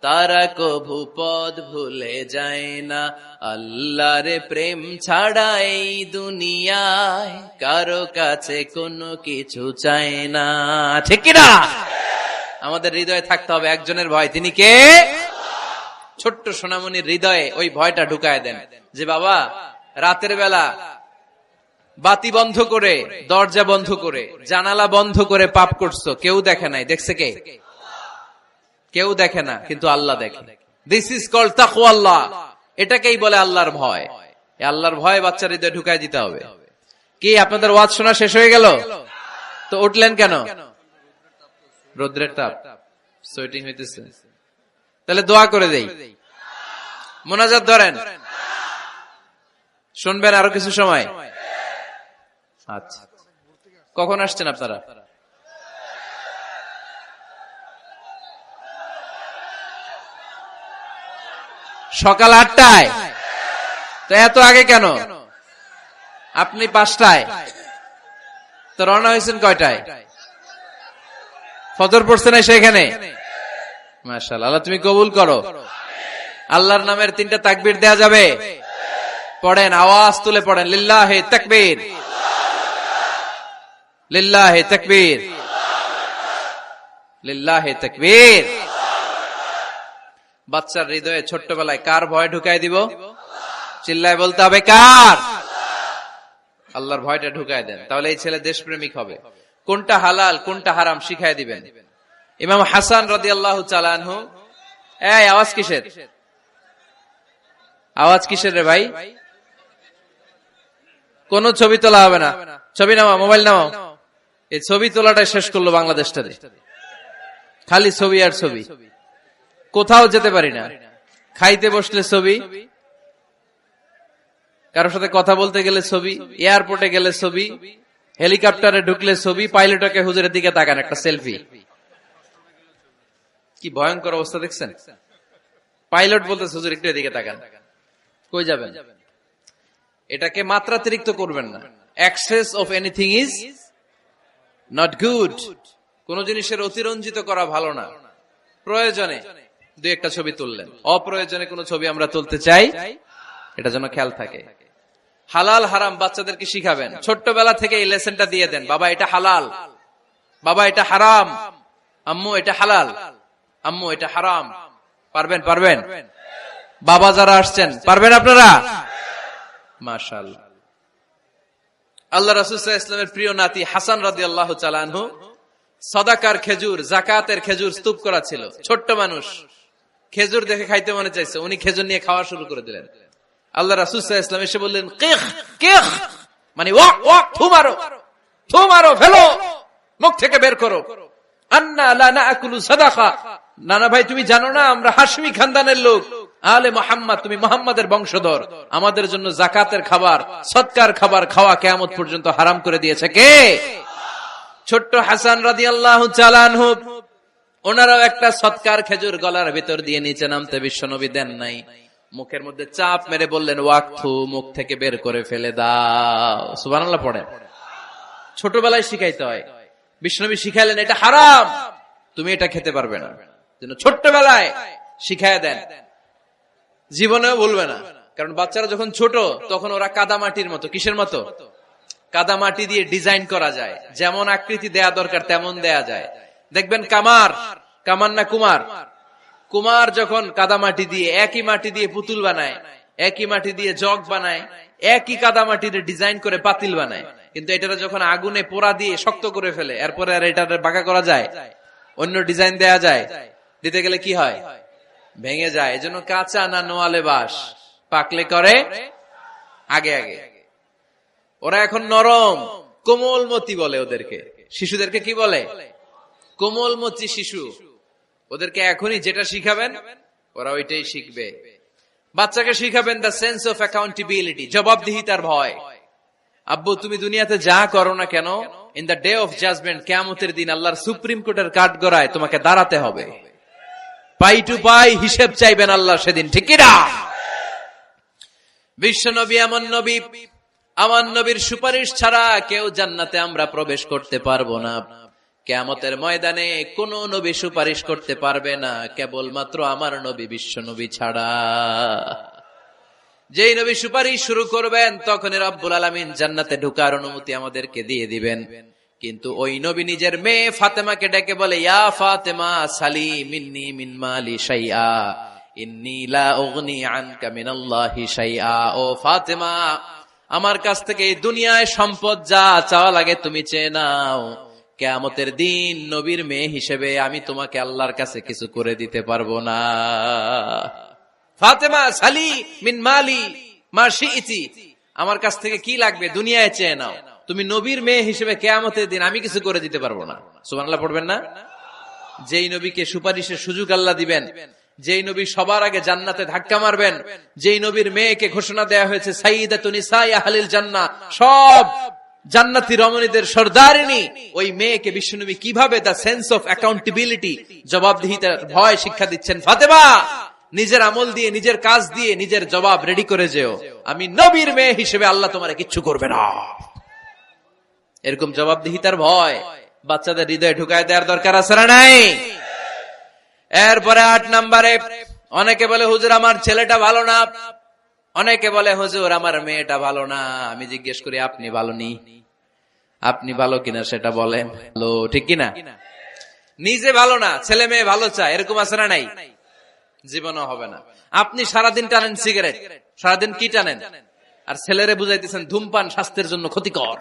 তারা কভু পথ ভুলে যায় না। আল্লাহর প্রেম ছাড়া এই দুনিয়ায় কারো কাছে কোনো কিছু চায় না। ঠিক কিনা? আমাদের হৃদয়ে থাকতে হবে একজনের ভয়, তিনি কে? ছোট্ট সোনামণির হৃদয়ে ওই ভয়টা ঢুকায় দেন যে বাবা রাতের বেলা বাতি বন্ধ করে, দরজা বন্ধ করে, জানালা বন্ধ করে পাপ করছো, কেউ দেখে নাই, দেখছে কে? কেউ দেখে না, কিন্তু আল্লাহ দেখে। দিস ইজ কল্ড তাকওয়াল্লাহ। এটাকেই বলে আল্লাহর ভয়। এই আল্লাহর ভয় বাচ্চার হৃদয়ে ঢুকায় দিতে হবে। কি আপনাদের ওয়াজ শোনা শেষ হয়ে গেল? তো উঠলেন কেন? রৌদ্রের তাপ, সোয়েটিং হইতেছে। তাহলে দোয়া করে দেই, মোনাজাত ধরেন, শুনবেন আরো কিছু সময়। আচ্ছা, কখন আসছেন আপনারা? সকাল 8টায়। তো এত আগে কেন? আপনি 5টায়, তো রওনা হয়েছেন কয়টায়? ফজর পড়ছে না সেখানে? মাশাআল্লাহ, আল্লাহ তুমি কবুল করো। আল্লাহর নামের 3টা তাকবীর দেয়া যাবে? পড়েন, আওয়াজ তুলে পড়েন, লিল্লাহি তাকবীর, লিল্লাহি তাকবীর, লিল্লাহি তাকবীর। বাচ্চার হৃদয়ে ছোট্টবেলায় কার ভয় ঢুকায় দিব? চিল্লায় বলতে হবে, কার? আল্লাহর ভয়টা ঢুকায় দেন, তাহলে এই ছেলে দেশপ্রেমিক হবে। কোনটা হালাল কোনটা হারাম শিখায় দিবেন। ইমাম হাসান রাদিয়াল্লাহু তাআলা আনহু, এই আওয়াজ কিসের? আওয়াজ কিসের রে ভাই? কোন ছবি তোলা হবে না। ছবি নামাও, মোবাইল নামাও। এই ছবি তোলাটা শেষ করলো বাংলাদেশটারে। খালি ছবি আর ছবি, কোথাও যেতে পারি না। খাইতে বসলে ছবি, কারোর সাথে কথা বলতে গেলে ছবি, এয়ারপোর্টে গেলে ছবি, হেলিকপ্টারে ঢুকলে ছবি, পাইলটকে হুজুরের দিকে তাকান, একটা সেলফি। কি ভয়ঙ্কর অবস্থা দেখছেন? পাইলট বলতেছে হুজুর একটু এদিকে তাকান। কই যাবেন? এটাকে মাত্রাতিরিক্ত করবেন না। Access of anything is not good. কোন জিনিসের অতিরঞ্জিত করা ভালো না। প্রয়োজনে 2-1টা ছবি তুললেন, অপ্রয়োজনে কোন ছবি আমরা তুলতে চাই, এটা যেন খেয়াল থাকে। হালাল হারাম বাচ্চাদেরকে শিখাবেন, ছোট্টবেলা থেকে এই লেসনটা দিয়ে দেন। বাবা এটা হালাল, বাবা এটা হারাম, আম্মু এটা হালাল, আম্মু এটা হারাম। পারবেন? পারবেন? বাবা যারা আসছেন পারবেন আপনারা? মাশাআল্লাহ। আল্লাহ রাসূল সাল্লাল্লাহু আলাইহি ওয়াসাল্লামের প্রিয় নাতি হাসান রাদিয়াল্লাহু তাআলা আনহু সাদাকার খেজুর, যাকাতের খেজুর স্তূপ করা ছিল। ছোট্ট মানুষ, খেজুর দেখে খাইতে মনে চাইছে, উনি খেজুর নিয়ে খাওয়া শুরু করে দিলেন। আল্লাহ রাসূল সাল্লাল্লাহু আলাইহি ওয়াসাল্লাম এসে বললেন, কিখ কিখ, মানে ওয়াক ওয়াক, থু মারো, থু মারো, ফেলো, মুখ থেকে বের করো। আন্না লা নাকুলু সাদাকা, নানা ভাই তুমি জানো না আমরা হাশমি খানদানের লোক, আলে মুহাম্মদ, তুমি মুহাম্মাদের বংশধর, আমাদের জন্য যাকাতের খাবার, সদকার খাবার খাওয়া কিয়ামত পর্যন্ত হারাম করে দিয়েছে কে? ছোট্ট হাসান রাদিয়াল্লাহু তাআলা আনহু, ওনারাও একটা সৎকার খেজুর গলার ভিতর দিয়ে নিচে নামতে বিশ্বনবী দেন নাই। মুখের মধ্যে চাপ মেরে বললেন, ওয়াক্থু, মুখ থেকে বের করে ফেলে দাও। সুবহানাল্লাহ পড়েন। ছোটবেলায় শিখাইতে হয়। বিশ্বনবী শিখাইলেন এটা হারাম, তুমি এটা খেতে পারবে না, যেন ছোট্টবেলায় শিখায় দেন, জীবনেও বলবে না। কারণ বাচ্চারা যখন ছোট তখন ওরা কাদামাটির মতো। কিসের মতো? কাদামাটি দিয়ে ডিজাইন করা যায়, যেমন আকৃতি দেয়া দরকার তেমন দেয়া যায়। দেখবেন কামার না কুমার যখন কাদামাটি দিয়ে, একই মাটি দিয়ে পুতুল বানায়, একই মাটি দিয়ে জগ বানায়, একই কাদামাটি দিয়ে ডিজাইন করে পাতিল বানায়, কিন্তু এটা যখন আগুনে পোড়া দিয়ে শক্ত করে ফেলে, এরপরে আর এটা বাঁকা করা যায়, অন্য ডিজাইন দেয়া যায়, দিতে গেলে কি হয়? ভেঙে যায়। এজন্য কাঁচা না নোয়ালে বাস, পাকলে করে আগে আগে। ওরা এখন নরম, কোমলমতি বলে ওদেরকে। শিশুদেরকে কি বলে? কোমলমতি শিশু। ওদেরকে এখনই যেটা শিখাবেন ওরা ওইটাই শিখবে। বাচ্চাকে শিখাবেন দ্য সেন্স অফ অ্যাকাউন্টেবিলিটি, জবাবদিহিতার ভয়। আব্বু, তুমি দুনিয়াতে যা করো না কেন, in the day of judgement, কিয়ামতের দিন আল্লাহর সুপ্রিম কোর্টের কাঠগড়ায় তোমাকে দাঁড়াতে হবে। পাই টু পাই হিসেব চাইবেন আল্লাহ সেদিন, ঠিক কি না? বিশ্ব নবী এমন নবী, আমার নবীর সুপারিশ ছাড়া কেউ জান্নাতে আমরা প্রবেশ করতে পারবো না। কিয়ামতের ময়দানে কোন নবী সুপারিশ করতে পারবে না, কেবলমাত্র আমার নবী বিশ্ব নবী ছাড়া। যেই নবী সুপারিশ শুরু করবেন তখনই রব্বুল আলামিন জান্নাতে ঢোকার অনুমতি আমাদেরকে দিয়ে দিবেন। কিন্তু ওই নবী নিজের মেয়ে ফাতেমাকে ডেকে বলে, ইয়া ফাতেমা সালি মিন্নি মিন মালি শাইআ ইন্নী লা উগনি আনকা মিনাল্লাহি শাইআ। ও ফাতেমা, আমার কাছ থেকে এই দুনিয়ায় সম্পদ যা চাওয়া লাগে তুমি চেয়ে নাও, কিয়ামতের দিন নবীর মেয়ে হিসেবে আমি তোমাকে আল্লাহর কাছে কিছু করে দিতে পারবো না। ফাতেমা সালি মিন মালি মা শিইতি, আমার কাছ থেকে কি লাগবে দুনিয়ায় চেয়ে নাও, তুমি নবীর মেয়ে হিসেবে কিয়ামতের দিন আমি কিছু করে দিতে পারবো না। সুবহানাল্লাহ পড়বেন না? যেই নবীকে সুপারিশের সুযোগ আল্লাহ দিবেন, যেই নবী সবার আগে জান্নাতে ধাক্কা মারবেন, যেই নবীর মেয়েকে ঘোষণা দেয়া হয়েছে সাইয়্যিদাতুন নিসাই আহলিল জান্নাহ, সব জান্নাতি রমণীদের সর্দারিনী, ওই মেয়েকে বিশ্বনবী কিভাবে দ্য সেন্স অফ অ্যাকাউন্টেবিলিটি, জবাবদিহিতার ভয় শিক্ষা দিচ্ছেন। ফাতেমা, নিজের আমল দিয়ে, নিজের কাজ দিয়ে নিজের জবাব রেডি করে যেও, আমি নবীর মেয়ে হিসেবে আল্লাহ তোমারে কিচ্ছু করবে না। এরকম জবাবদিহিতার ভয় বাচ্চাদের হৃদয়ে ঢুকায় দেওয়ার দরকার আছে না নাই? এরপরে 8 নম্বরে, অনেকে বলে হুজুর আমার ছেলেটা ভালো না, অনেকে বলে হুজুর আমার মেয়েটা ভালো না। আমি জিজ্ঞেস করি আপনি ভালো নি? আপনি ভালো কিনা সেটা বলেন। ভালো, ঠিক কিনা? নিজে ভালো না, ছেলে মেয়ে ভালো চায়, এরকম আছে না নাই? জীবনও হবে না। আপনি সারাদিন টানেন সিগারেট, সারাদিন কি টানেন, আর ছেলেরে বুঝাইতেছেন ধূমপান স্বাস্থ্যের জন্য ক্ষতিকর।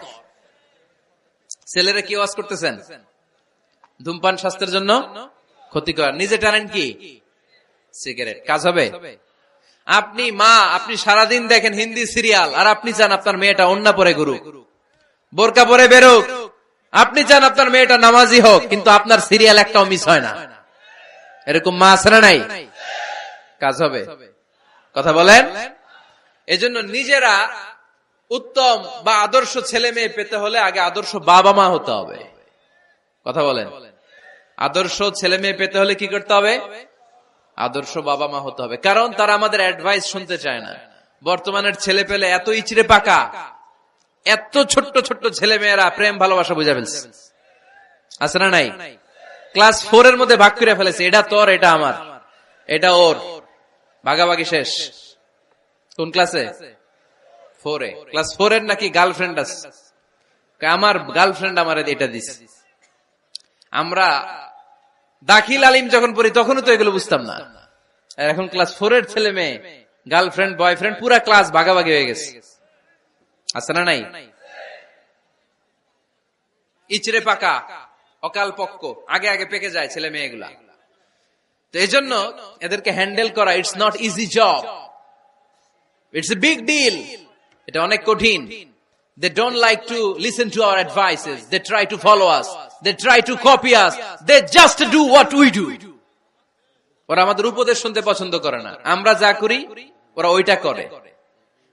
ছেলেরে কি ওয়াজ করতেছেন? ধূমপান স্বাস্থ্যের জন্য ক্ষতিকর। নিজে টানেন কি? সিগারেট। কাজ হবে? আপনি মা, আপনি সারাদিন দেখেন হিন্দি সিরিয়াল, আর আপনি চান আপনার মেয়েটা ওন্না পরে ঘুরুক, বোরকা পরে বেরোক, আপনি চান আপনার মেয়েটা নামাজি হোক, কিন্তু আপনার সিরিয়াল একটাও মিস হয় না। এরকম মা আছে না নাই? কাজ হবে? কথা বলেন। এজন্য নিজেরা উত্তম বা আদর্শ ছেলে মেয়ে পেতে হলে আগে আদর্শ বাবা মা হতে হবে। কথা বলেন। আদর্শ ছেলে মেয়ে পেতে হলে কি করতে হবে? আদর্শ বাবা মা হতে হবে। কারণ তারা আমাদের অ্যাডভাইস শুনতে চায় না। বর্তমানের ছেলে পেলে এত ইচড়ে পাকা, এত ছোট্ট ছোট্ট ছেলে মেয়েরা প্রেম ভালোবাসা বুঝা ফেলছে, আছে না নাই? ক্লাস 4 এর মধ্যে ভাগ করে ফেলেছে, এটা তোর, এটা আমার, এটা ওর, ভাগাভাগি শেষ। কোন ক্লাসে? 4 এ। ক্লাস 4 এর নাকি গার্লফ্রেন্ড আছে, আমার গার্লফ্রেন্ড আমার এটা দিছে। আমরা দাখিল আলিম যখন পড়ি তখনও তো এগুলো বুঝতাম না। এখন ক্লাস 4 এর ছেলে মেয়ে গার্লফ্রেন্ড বয়ফ্রেন্ড পুরা ক্লাস ভাগাভাগি হয়ে গেছে, আছে না নাই? ইচড়ে পাকা, অকাল পক্ক, আগে আগে পেকে যায় ছেলে মেয়েগুলা। তো এই জন্য এদেরকে হ্যান্ডেল করা it's not easy job, it's a big deal. এটা অনেক কঠিন। They don't like to listen to our advices. They try to follow us. They try to copy us. They just do what we do. ওরা আমাদের উপদেশ শুনতে পছন্দ করে না। আমরা যা করি ওরা ওইটা করে।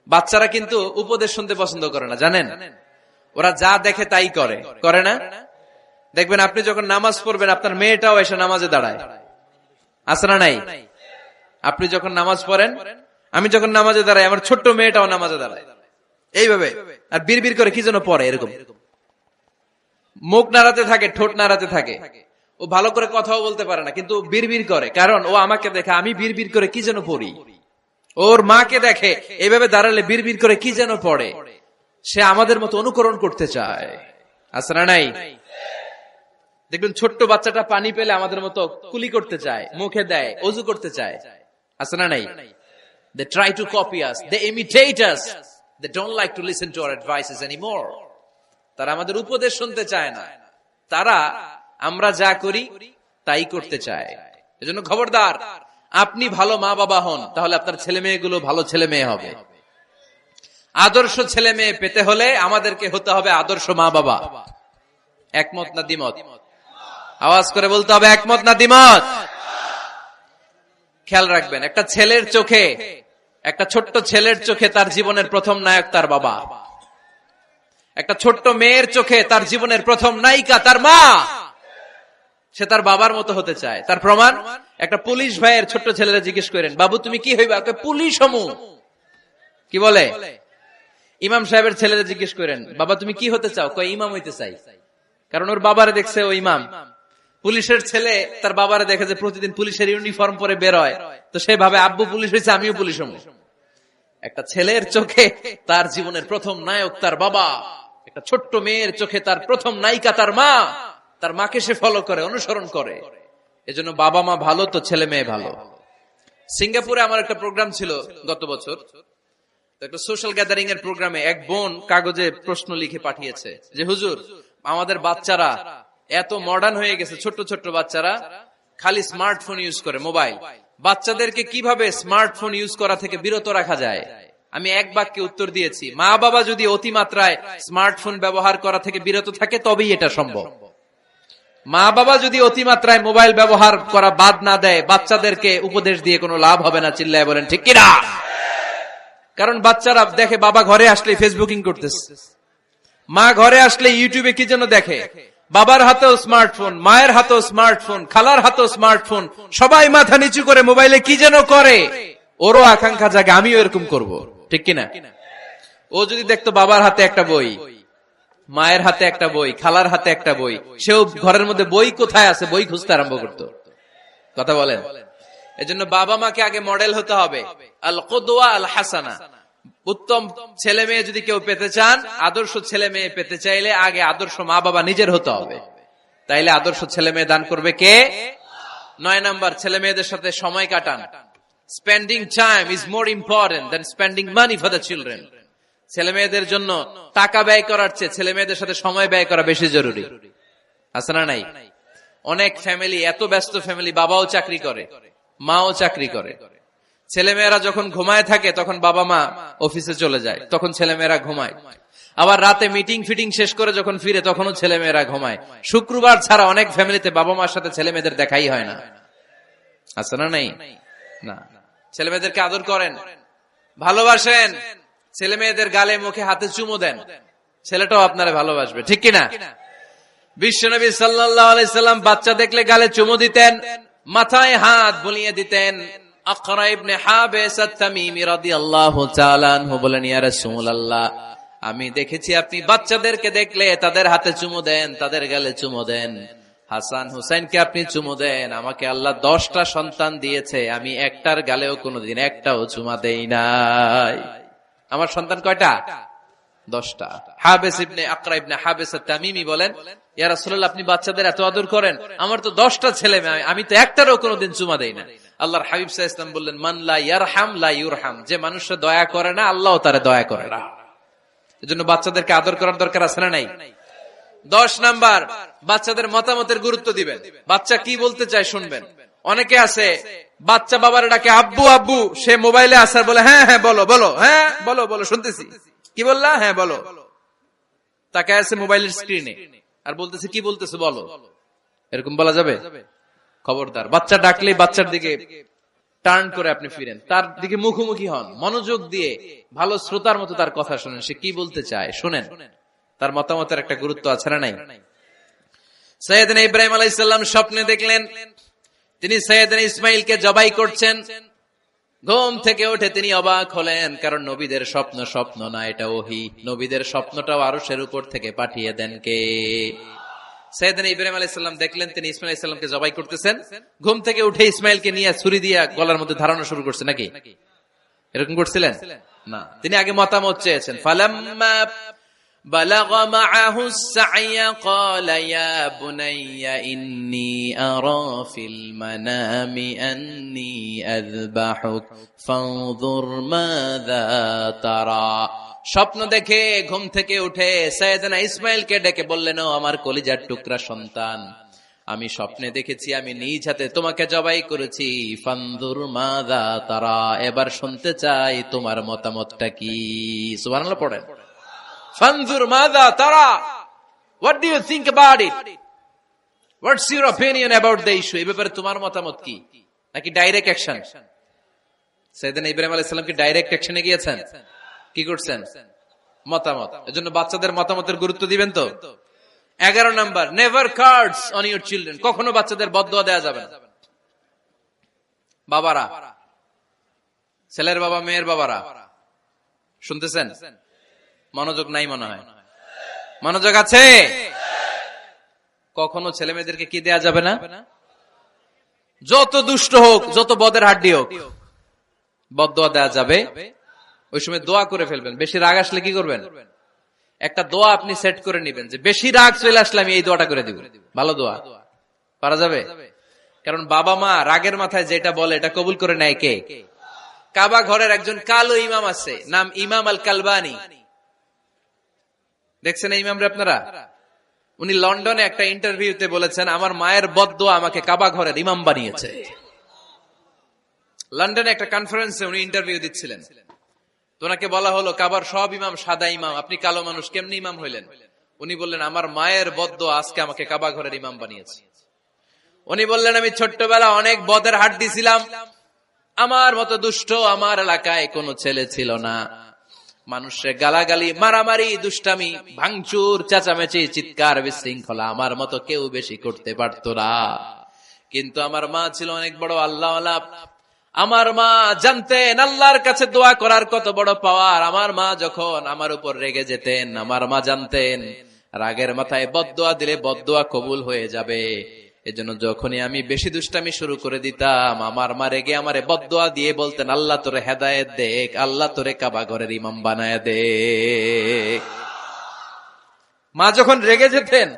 বাচ্চারা কিন্তু উপদেশ শুনতে পছন্দ করে না, জানেন? ওরা যা দেখে তাই করে, করে না? দেখবেন আপনি যখন নামাজ পড়বেন আপনার মেয়েটাও এসে নামাজে দাঁড়ায়, আছে না নাই? আপনি যখন নামাজ পড়েন, আমি যখন নামাজে দাঁড়াই, আমার ছোট্ট মেয়েটাও নামাজে দাঁড়ায় এইভাবে, আর বিড়বিড় করে কি যেন পড়ে, এরকম মুখ নাড়াতে থাকে, ঠোঁট নাড়াতে থাকে। ও ভালো করে কথাও বলতে পারে না, কিন্তু বিড়বিড় করে, কারণ ও আমাকে দেখে আমি বিড়বিড় করে কি যেন পড়ি। ওর মাকে দেখে এইভাবে দাঁড়ালে বিড়বিড় করে কি যেন পড়ে। সে আমাদের মতো অনুকরণ করতে চায়, আছে না নাই? দেখবেন ছোট্ট বাচ্চাটা পানি পেলে আমাদের মতো কুলি করতে চায়, মুখে দেয়, অজু করতে চায়, আছে না নাই? They try to copy us, they imitate us, they don't like to listen to our advices anymore. তারা আমাদের উপদেশ শুনতে চায় না, তারা আমরা যা করি তাই করতে চায়। এজন্য খবরদার, আপনি ভালো মা বাবা হন, তাহলে আপনার ছেলে মেয়েগুলো ভালো ছেলে মেয়ে হবে। আদর্শ ছেলে মেয়ে পেতে হলে আমাদেরকে হতে হবে আদর্শ মা বাবা। একমত না দ্বিমত? আওয়াজ করে বলতে হবে, একমত না দ্বিমত? খেয়াল রাখবেন, একটা ছেলের চোখে, একটা ছোট্ট ছেলের চোখে তার জীবনের প্রথম নায়ক তার বাবা। একটা ছোট্ট মেয়ের চোখে তার জীবনের প্রথম নায়িকা তার মা। সে তার বাবার মতো হতে চায়। তার প্রমাণ, একটা পুলিশ ভাইয়ের ছোট্ট ছেলেরা জিজ্ঞেস করেন, বাবু তুমি কি হইবা? পুলিশ হমু। কি বলে? ইমাম সাহেবের ছেলেরা জিজ্ঞেস করেন, বাবা তুমি কি হতে চাও? কয় ইমাম হইতে চাই। কারণ ওর বাবারে দেখছে ও ইমাম। পুলিশের ছেলে তার বাবারে দেখে যে প্রতিদিন পুলিশের ইউনিফর্ম পরে বের হয়, তো সে ভাবে আব্বু পুলিশ হয়েছে, আমিও পুলিশ হমু। একটা ছেলের চোখে তার জীবনের প্রথম নায়ক তার বাবা, একটা ছোট্ট মেয়ের চোখে তার প্রথম নায়িকা তার মা। তার মাকে সে ফলো করে, অনুসরণ করে। এজন্য বাবা মা ভালো তো ছেলে মেয়ে ভালো। সিঙ্গাপুরে আমার একটা প্রোগ্রাম ছিল গত বছর, একটা সোশ্যাল গ্যাদারিং এর প্রোগ্রামে এক বোন কাগজে প্রশ্ন লিখে পাঠিয়েছে যে হুজুর, আমাদের বাচ্চারা এত মডার্ন হয়ে গেছে, ছোট্ট ছোট্ট বাচ্চারা খালি স্মার্টফোন ইউজ করে, মোবাইল। বাচ্চাদেরকে কিভাবে স্মার্টফোন ইউজ করা থেকে বিরত রাখা যায়? আমি এক বাক্যে উত্তর দিয়েছি, মা বাবা যদি অতিমাত্রায় স্মার্টফোন ব্যবহার করা থেকে বিরত থাকে তবেই এটা সম্ভব। মা বাবা যদি অতিমাত্রায় মোবাইল ব্যবহার করা বাদ না দেয়, বাচ্চাদেরকে উপদেশ দিয়ে কোনো লাভ হবে না। চিল্লায় বলেন ঠিক কিনা? কারণ বাচ্চারা দেখে বাবা ঘরে আসলে ফেসবুকিং করতেছে, মা ঘরে আসলে ইউটিউবে কি যেন দেখে। বাবার হাতেও স্মার্টফোন, মায়ের হাতেও স্মার্টফোন, খালার হাতেও স্মার্টফোন, সবাই মাথা নিচু করে মোবাইলে কি যেন করে। ওরও আকাঙ্ক্ষা জাগে আমিও এরকম করব, ঠিক কিনা? ও যদি দেখতো বাবার হাতে একটা বই, মায়ের হাতে একটা বই, খালার হাতে একটা বই, সেও ঘরের মধ্যে বই কোথায় আছে বই খুঁজতে আরম্ভ করতো। কথা বলেন? এজন্য বাবা মাকে আগে মডেল হতে হবে, আল কুদওয়া আল হাসানা। উত্তম ছেলে মেয়ে যদি কেউ পেতে চান, আদর্শ ছেলে মেয়ে পেতে চাইলে আগে আদর্শ মা বাবা নিজের হতে হবে। তাইলে আদর্শ ছেলে মেয়ে দান করবে কে? 9 নাম্বার, ছেলে মেয়েদের সাথে সময় কাটান। Spending time is more important than spending money for the children. ছেলে মেয়েদের জন্য টাকা ব্যয় করার চেয়ে ছেলে মেয়েদের সাথে সময় ব্যয় করা বেশি জরুরি, আছে না নাই? অনেক ফ্যামিলি, এত ব্যস্ত ফ্যামিলি, বাবাও চাকরি করে, মাও চাকরি করে। ছেলেমেয়েরা যখন ঘুমায় থাকে তখন বাবা মা অফিসে চলে যায়, তখন ছেলেমেয়েরা ঘুমায়। আবার রাতে মিটিং ফিটিং শেষ করে যখন ফিরে তখনও ছেলেমেয়েরা ঘুমায়। শুক্রবার ছাড়া অনেক ফ্যামিলিতে বাবা মার সাথে ছেলে মেয়েদের দেখাই হয় না, আছে না নাই? না। ছেলে মেয়েদেরকে আদর করেন, ভালোবাসেন, ছেলে মেয়েদের গালে মুখে হাতে চুমো দেন, ছেলেটাও আপনারা ভালোবাসবে, ঠিক কিনা? বিশ্বনবী সাল্লাল্লাহু আলাইহি সাল্লাম বাচ্চা দেখলে গালে চুমো দিতেন, মাথায় হাত বুলিয়ে দিতেন। আকরা ইবনে হাবিস আত-তামিমি রাদিয়াল্লাহু তাআলা আনহু বলেন, ইয়া রাসূলুল্লাহ, আমি দেখেছি আপনি বাচ্চাদেরকে দেখলে তাদের হাতে চুমো দেন, তাদের গালে চুমো দেন। হাসান হুসাইনকে আপনি চুমো দেন। আমাকে আল্লাহ 10টা সন্তান দিয়েছে, আমি একটার গালেও কোনোদিন একটাও চুমা দেই নাই। আমার সন্তান কয়টা? 10টা। হাবিস ইবনে আকরা ইবনে হাবিস আত-তামিমি বলেন, ইয়া রাসূলুল্লাহ, আপনি বাচ্চাদের এত আদর করেন, আমার তো 10টা ছেলে মেয়ে, আমি তো একটারও কোনোদিন চুমা দেই না। আল্লাহর হাবিব সাল্লাল্লাহু আলাইহি ওয়াসাল্লাম বললেন, মান লা ইয়ারহাম লা ইউরহাম। যে মানুষের দয়া করে না, আল্লাহও তারে দয়া করে না। এজন্য বাচ্চাদেরকে আদর করার দরকার আছে না নাই? 10 নাম্বার, বাচ্চাদের মতামতের গুরুত্ব দিবেন। বাচ্চা কি বলতে চায় শুনবেন। অনেকে আছে বাচ্চা বাবারে ডাকে আব্বু আব্বু, সে মোবাইলে আসার বলে হ্যাঁ হ্যাঁ বলো বলো, হ্যাঁ বলো বলো শুনতেছি, কি বললা, হ্যাঁ বলো। তাকে আছে মোবাইলের স্ক্রিনে আর বলতেছে কি বলতেছে বলো, এরকম বলা যাবে? খবরদার, বাচ্চা ডাকলে বাচ্চার দিকে টার্ন করে আপনি ফিরেন, তার দিকে মুখোমুখি হন, মনোযোগ দিয়ে ভালো শ্রোতার মতো তার কথা শুনেন, সে কি বলতে চায় শুনেন। তার মতামতের একটা গুরুত্ব আছে না নাই? সাইয়েদনা ইব্রাহিম আলাইহিস সালাম স্বপ্নে দেখলেন তিনি সাইয়েদনা ইসমাইলকে জবাই করছেন। ঘুম থেকে উঠে তিনি অবাক হলেন, কারণ নবীদের স্বপ্ন স্বপ্ন না, এটা ওহী। নবীদের স্বপ্নটাও আরশের উপর থেকে পাঠিয়ে দেন কে? সাইয়েদনা ইব্রাহিম আলাইহিস সালাম দেখলেন তিনি ইসমাইল আলাইহিস সালামকে জবাই করতেছেন। ঘুম থেকে উঠে ইসমাইলকে নিয়ে ছুরি দিয়ে গলার মধ্যে ধারণা শুরু করছে নাকি? এরকম করছিলেন না, তিনি আগে মতামত চেয়েছেন। ফালাম্মা বালাগা মাআহুস সা'য়া ক্বালা ইয়া বুনাইয়া ইন্নী আরা ফিল মানামি আন্নী আযবাহুক ফানজুর মাযা তারা। স্বপ্ন দেখে ঘুম থেকে উঠে সাইয়েদনা ইসমাইলকে ডেকে বললেন, ও আমার কলিজার টুকরা সন্তান, আমি স্বপ্নে দেখেছি আমি নিজ হাতে তোমাকে জবাই করেছি। ফানজুর মাযা তারা, এবার শুনতে চাই তোমার মতামতটা কি? সুবহানাল্লাহ পড়েন। ফানজুর মাযা তারা, what do you think about it? What's your opinion about the issue? এই ব্যাপারে তোমার মতামত কি? নাকি ডাইরেক্ট অ্যাকশন? সাইয়েদনা ইব্রাহিম আলাইহিস সালাম কি ডাইরেক্ট অ্যাকশনে গিয়েছেন? কি করছেন? মতামত। এজন্য বাচ্চাদের মতামতের গুরুত্ব দিবেন তো। 11 number, never cards on your children. কখনো বাচ্চাদের বদদুয়া দেয়া যাবে না। বাবারা, ছেলের বাবা মেয়ের বাবারা শুনতেছেন? মনোযোগ নাই মনে হয়। মনোযোগ আছে? কখনো ছেলে মেয়েদেরকে কি দেয়া যাবে না? যত দুষ্ট হোক, যত বদের হাড্ডি হোক, বদদুয়া দেয়া যাবে। ওই সময় দোয়া করে ফেলবেন। বেশি রাগ আসলে কি করবেন? একটা দোয়া আপনি সেট করে নেবেন যে বেশি রাগ চলে আসলে আমি এই দোয়াটা করে দিব। ভালো দোয়া পারা যাবে? কারণ বাবা মা রাগের মাথায় যেটা বলে এটা কবুল করে নেয় কে? কাবা ঘরের একজন কালো ইমাম আছে, নাম ইমাম আল কালবানি। দেখছেন এই ইমামরে আপনারা? উনি লন্ডনে একটা ইন্টারভিউতে বলেছেন, আমার মায়ের বদদোয়া আমাকে কাবা ঘরের ইমাম বানিয়েছে। লন্ডনে একটা কনফারেন্সে উনি ইন্টারভিউ দিচ্ছিলেন। তো ওনাকে বলা হলো, কাবার সব ইমাম সাদা ইমাম, আপনি কালো মানুষ, কেমনি ইমাম হইলেন? উনি বললেন, আমার মায়ের বদদোয়া আজকে আমাকে কাবা ঘরের ইমাম বানিয়েছে। উনি বললেন, আমি ছোট্টবেলা অনেক বদের হাড্ডি ছিলাম, আমার মতো দুষ্ট আমার এলাকায় কোনো ছেলে ছিল না। মানুষের গালাগালি, মারামারি, দুষ্টামি, ভাঙচুর, চেঁচামেচি, চিৎকার, বিশৃঙ্খলা আমার মতো কেউ বেশি করতে পারতো না। কিন্তু আমার মা ছিল অনেক বড় আল্লাহওয়ালা। আমার মা জানতেন আল্লাহর কাছে দোয়া করার কত বড় পাওয়ার। আমার মা যখন আমার উপর রেগে যেতেন, আমার মা জানতেন রাগের মাথায় বদদোয়া দিলে বদদোয়া কবুল হয়ে যাবে। এজন্য যখনই আমি বেশি দুষ্টামি শুরু করে দিতাম, আমার মা রেগে আমারে বদদোয়া দিয়ে বলতেন, আল্লাহ তোরে হেদায়েত দেখ, আল্লাহ তোরে কাবা ঘরের ইমাম বানায় দে। মা যখন রেগে যেতেন,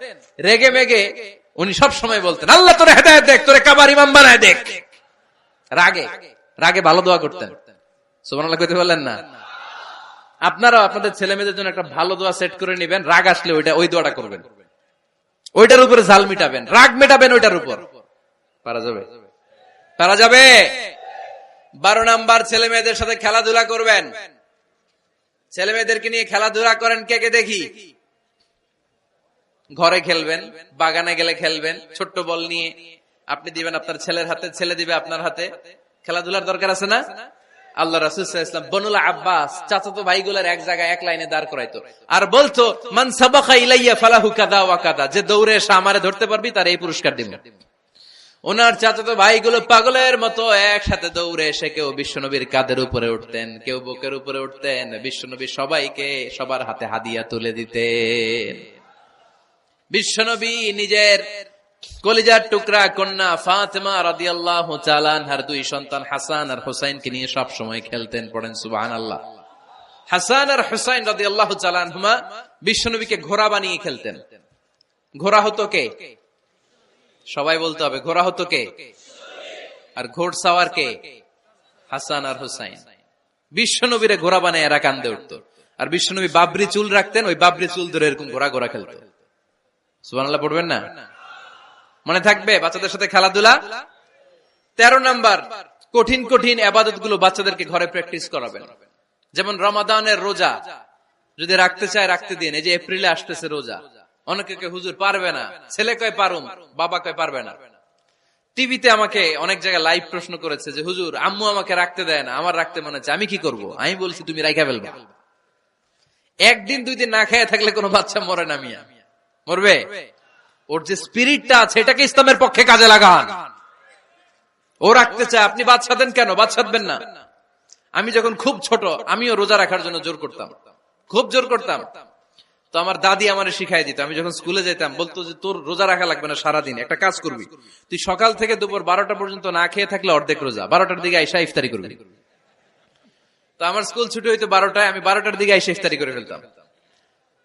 রেগে মেগে উনি সব সময় বলতেন, আল্লাহ তোরে হেদায়েত দেখ, তোরে কাবার ইমাম বানায় দেখ। রাগে রাগে ভালো দোয়া করতেন। সুবহানাল্লাহ কইতে বললেন না? আপনারাও আপনাদের ছেলে মেয়েদের জন্য একটা ভালো দোয়া সেট করে নেবেন। রাগ আসলে ওই দোয়াটা করবেন, ওইটার উপরে ঝাল মিটাবেন, রাগ মেটাবেন ওইটার উপর। পারা যাবে? পারা যাবে? 12 নাম্বার, ছেলে মেয়েদের সাথে খেলাধুলা করবেন। ছেলে মেয়েদেরকে নিয়ে খেলাধুলা করেন কে কে দেখি? ঘরে খেলবেন, বাগানে গেলে খেলবেন, ছোট্ট বল নিয়ে আপনি দিবেন আপনার ছেলের হাতে, ছেলে দিবে আপনার হাতে। খেলাধুলার দরকার আছে না? আল্লাহ রাসূল সাল্লাল্লাহু আলাইহি ওয়াসাল্লাম বনুল আব্বাস চাচাতো ভাইগুলোর এক জায়গায় এক লাইনে দাঁড় করাইতো আর বলতো, মান সাবাকা ইলাইয়া ফালাহু কাদা ওয়া কাদা, যে দৌড়ে এসে আমারে ধরতে পারবি তার এই পুরস্কার দিব। ওনার চাচাতো ভাইগুলো পাগলের মতো একসাথে দৌড়ে এসে কেউ বিশ্বনবীর কাঁধের উপরে উঠতেন, কেউ বুকের উপরে উঠতেন। বিশ্বনবী সবাইকে সবার হাতে হাদিয়া তুলে দিতেন। বিশ্বনবী নিজের কলিজার টুকরা কন্যা ফাতেমা রাদিয়াল্লাহু তাআলা আনহার 2 সন্তান হাসান আর হুসাইনকে নিয়ে সব সময় খেলতেন। পড়েন সুবহানাল্লাহ। হাসান আর হুসাইন রাদিয়াল্লাহু তাআলা আনহুমা বিশ্বনবীকে ঘোড়া বানিয়ে খেলতেন। ঘোড়া হতো কে? সবাই বলতে হবে, ঘোড়া হতো কে? আর ঘোড়সাওয়ার কে? হাসান আর হুসাইন। বিশ্বনবীরে ঘোড়া বানায় এরা কান্দে উঠতো। আর বিশ্বনবী বাবরি চুল রাখতেন, ওই বাবরি চুল ধরে এরকম ঘোড়া ঘোড়া খেলতো। সুবহানাল্লাহ পড়বেন না? মনে থাকবে বাচ্চাদের সাথে খেলাধুলা। 13 নাম্বার, কঠিন কঠিন ইবাদত গুলো বাচ্চাদেরকে ঘরে প্র্যাকটিস করাবেন। যেমন রমাদানের রোজা যদি রাখতে চায় রাখতে দিন। এই যে এপ্রিলে আসতেছে রোজা, অনেকে কে হুজুর পারবে না, ছেলে কয় পারুম, বাবা কয় পারবে না। টিভিতে আমাকে অনেক জায়গায় লাইভ প্রশ্ন করেছে যে হুজুর আম্মু আমাকে রাখতে দেয় না, আমার রাখতে মনে হচ্ছে, আমি কি করব? আমি বলছি তুমি রাইখা ফেলবা। একদিন 2 দিন না খেয়ে থাকলে কোনো বাচ্চা মরে না, মিয়া মরবে? ওর যে স্পিরিটটা আছে এটাকে ইসলামের পক্ষে কাজে লাগান। ও রাখতে চায়, আপনি বাদ সাধেন কেন? বাদ সাধবেন না। আমি যখন খুব ছোট, আমিও রোজা রাখার জন্য জোর করতাম, খুব জোর করতাম। তো আমার দাদি আমারে শিখাই দিত। আমি যখন স্কুলে যেতাম বলতো যে তোর রোজা রাখা লাগবে না, সারাদিন একটা কাজ করবি, তুই সকাল থেকে দুপুর 12টা পর্যন্ত না খেয়ে থাকলে অর্ধেক রোজা, 12টার দিকে আইসা ইফতারি করবি। তো আমার স্কুল ছুটি হইতো 12টায়, আমি 12টার দিকে আইসা ইফতারি করে ফেলতাম।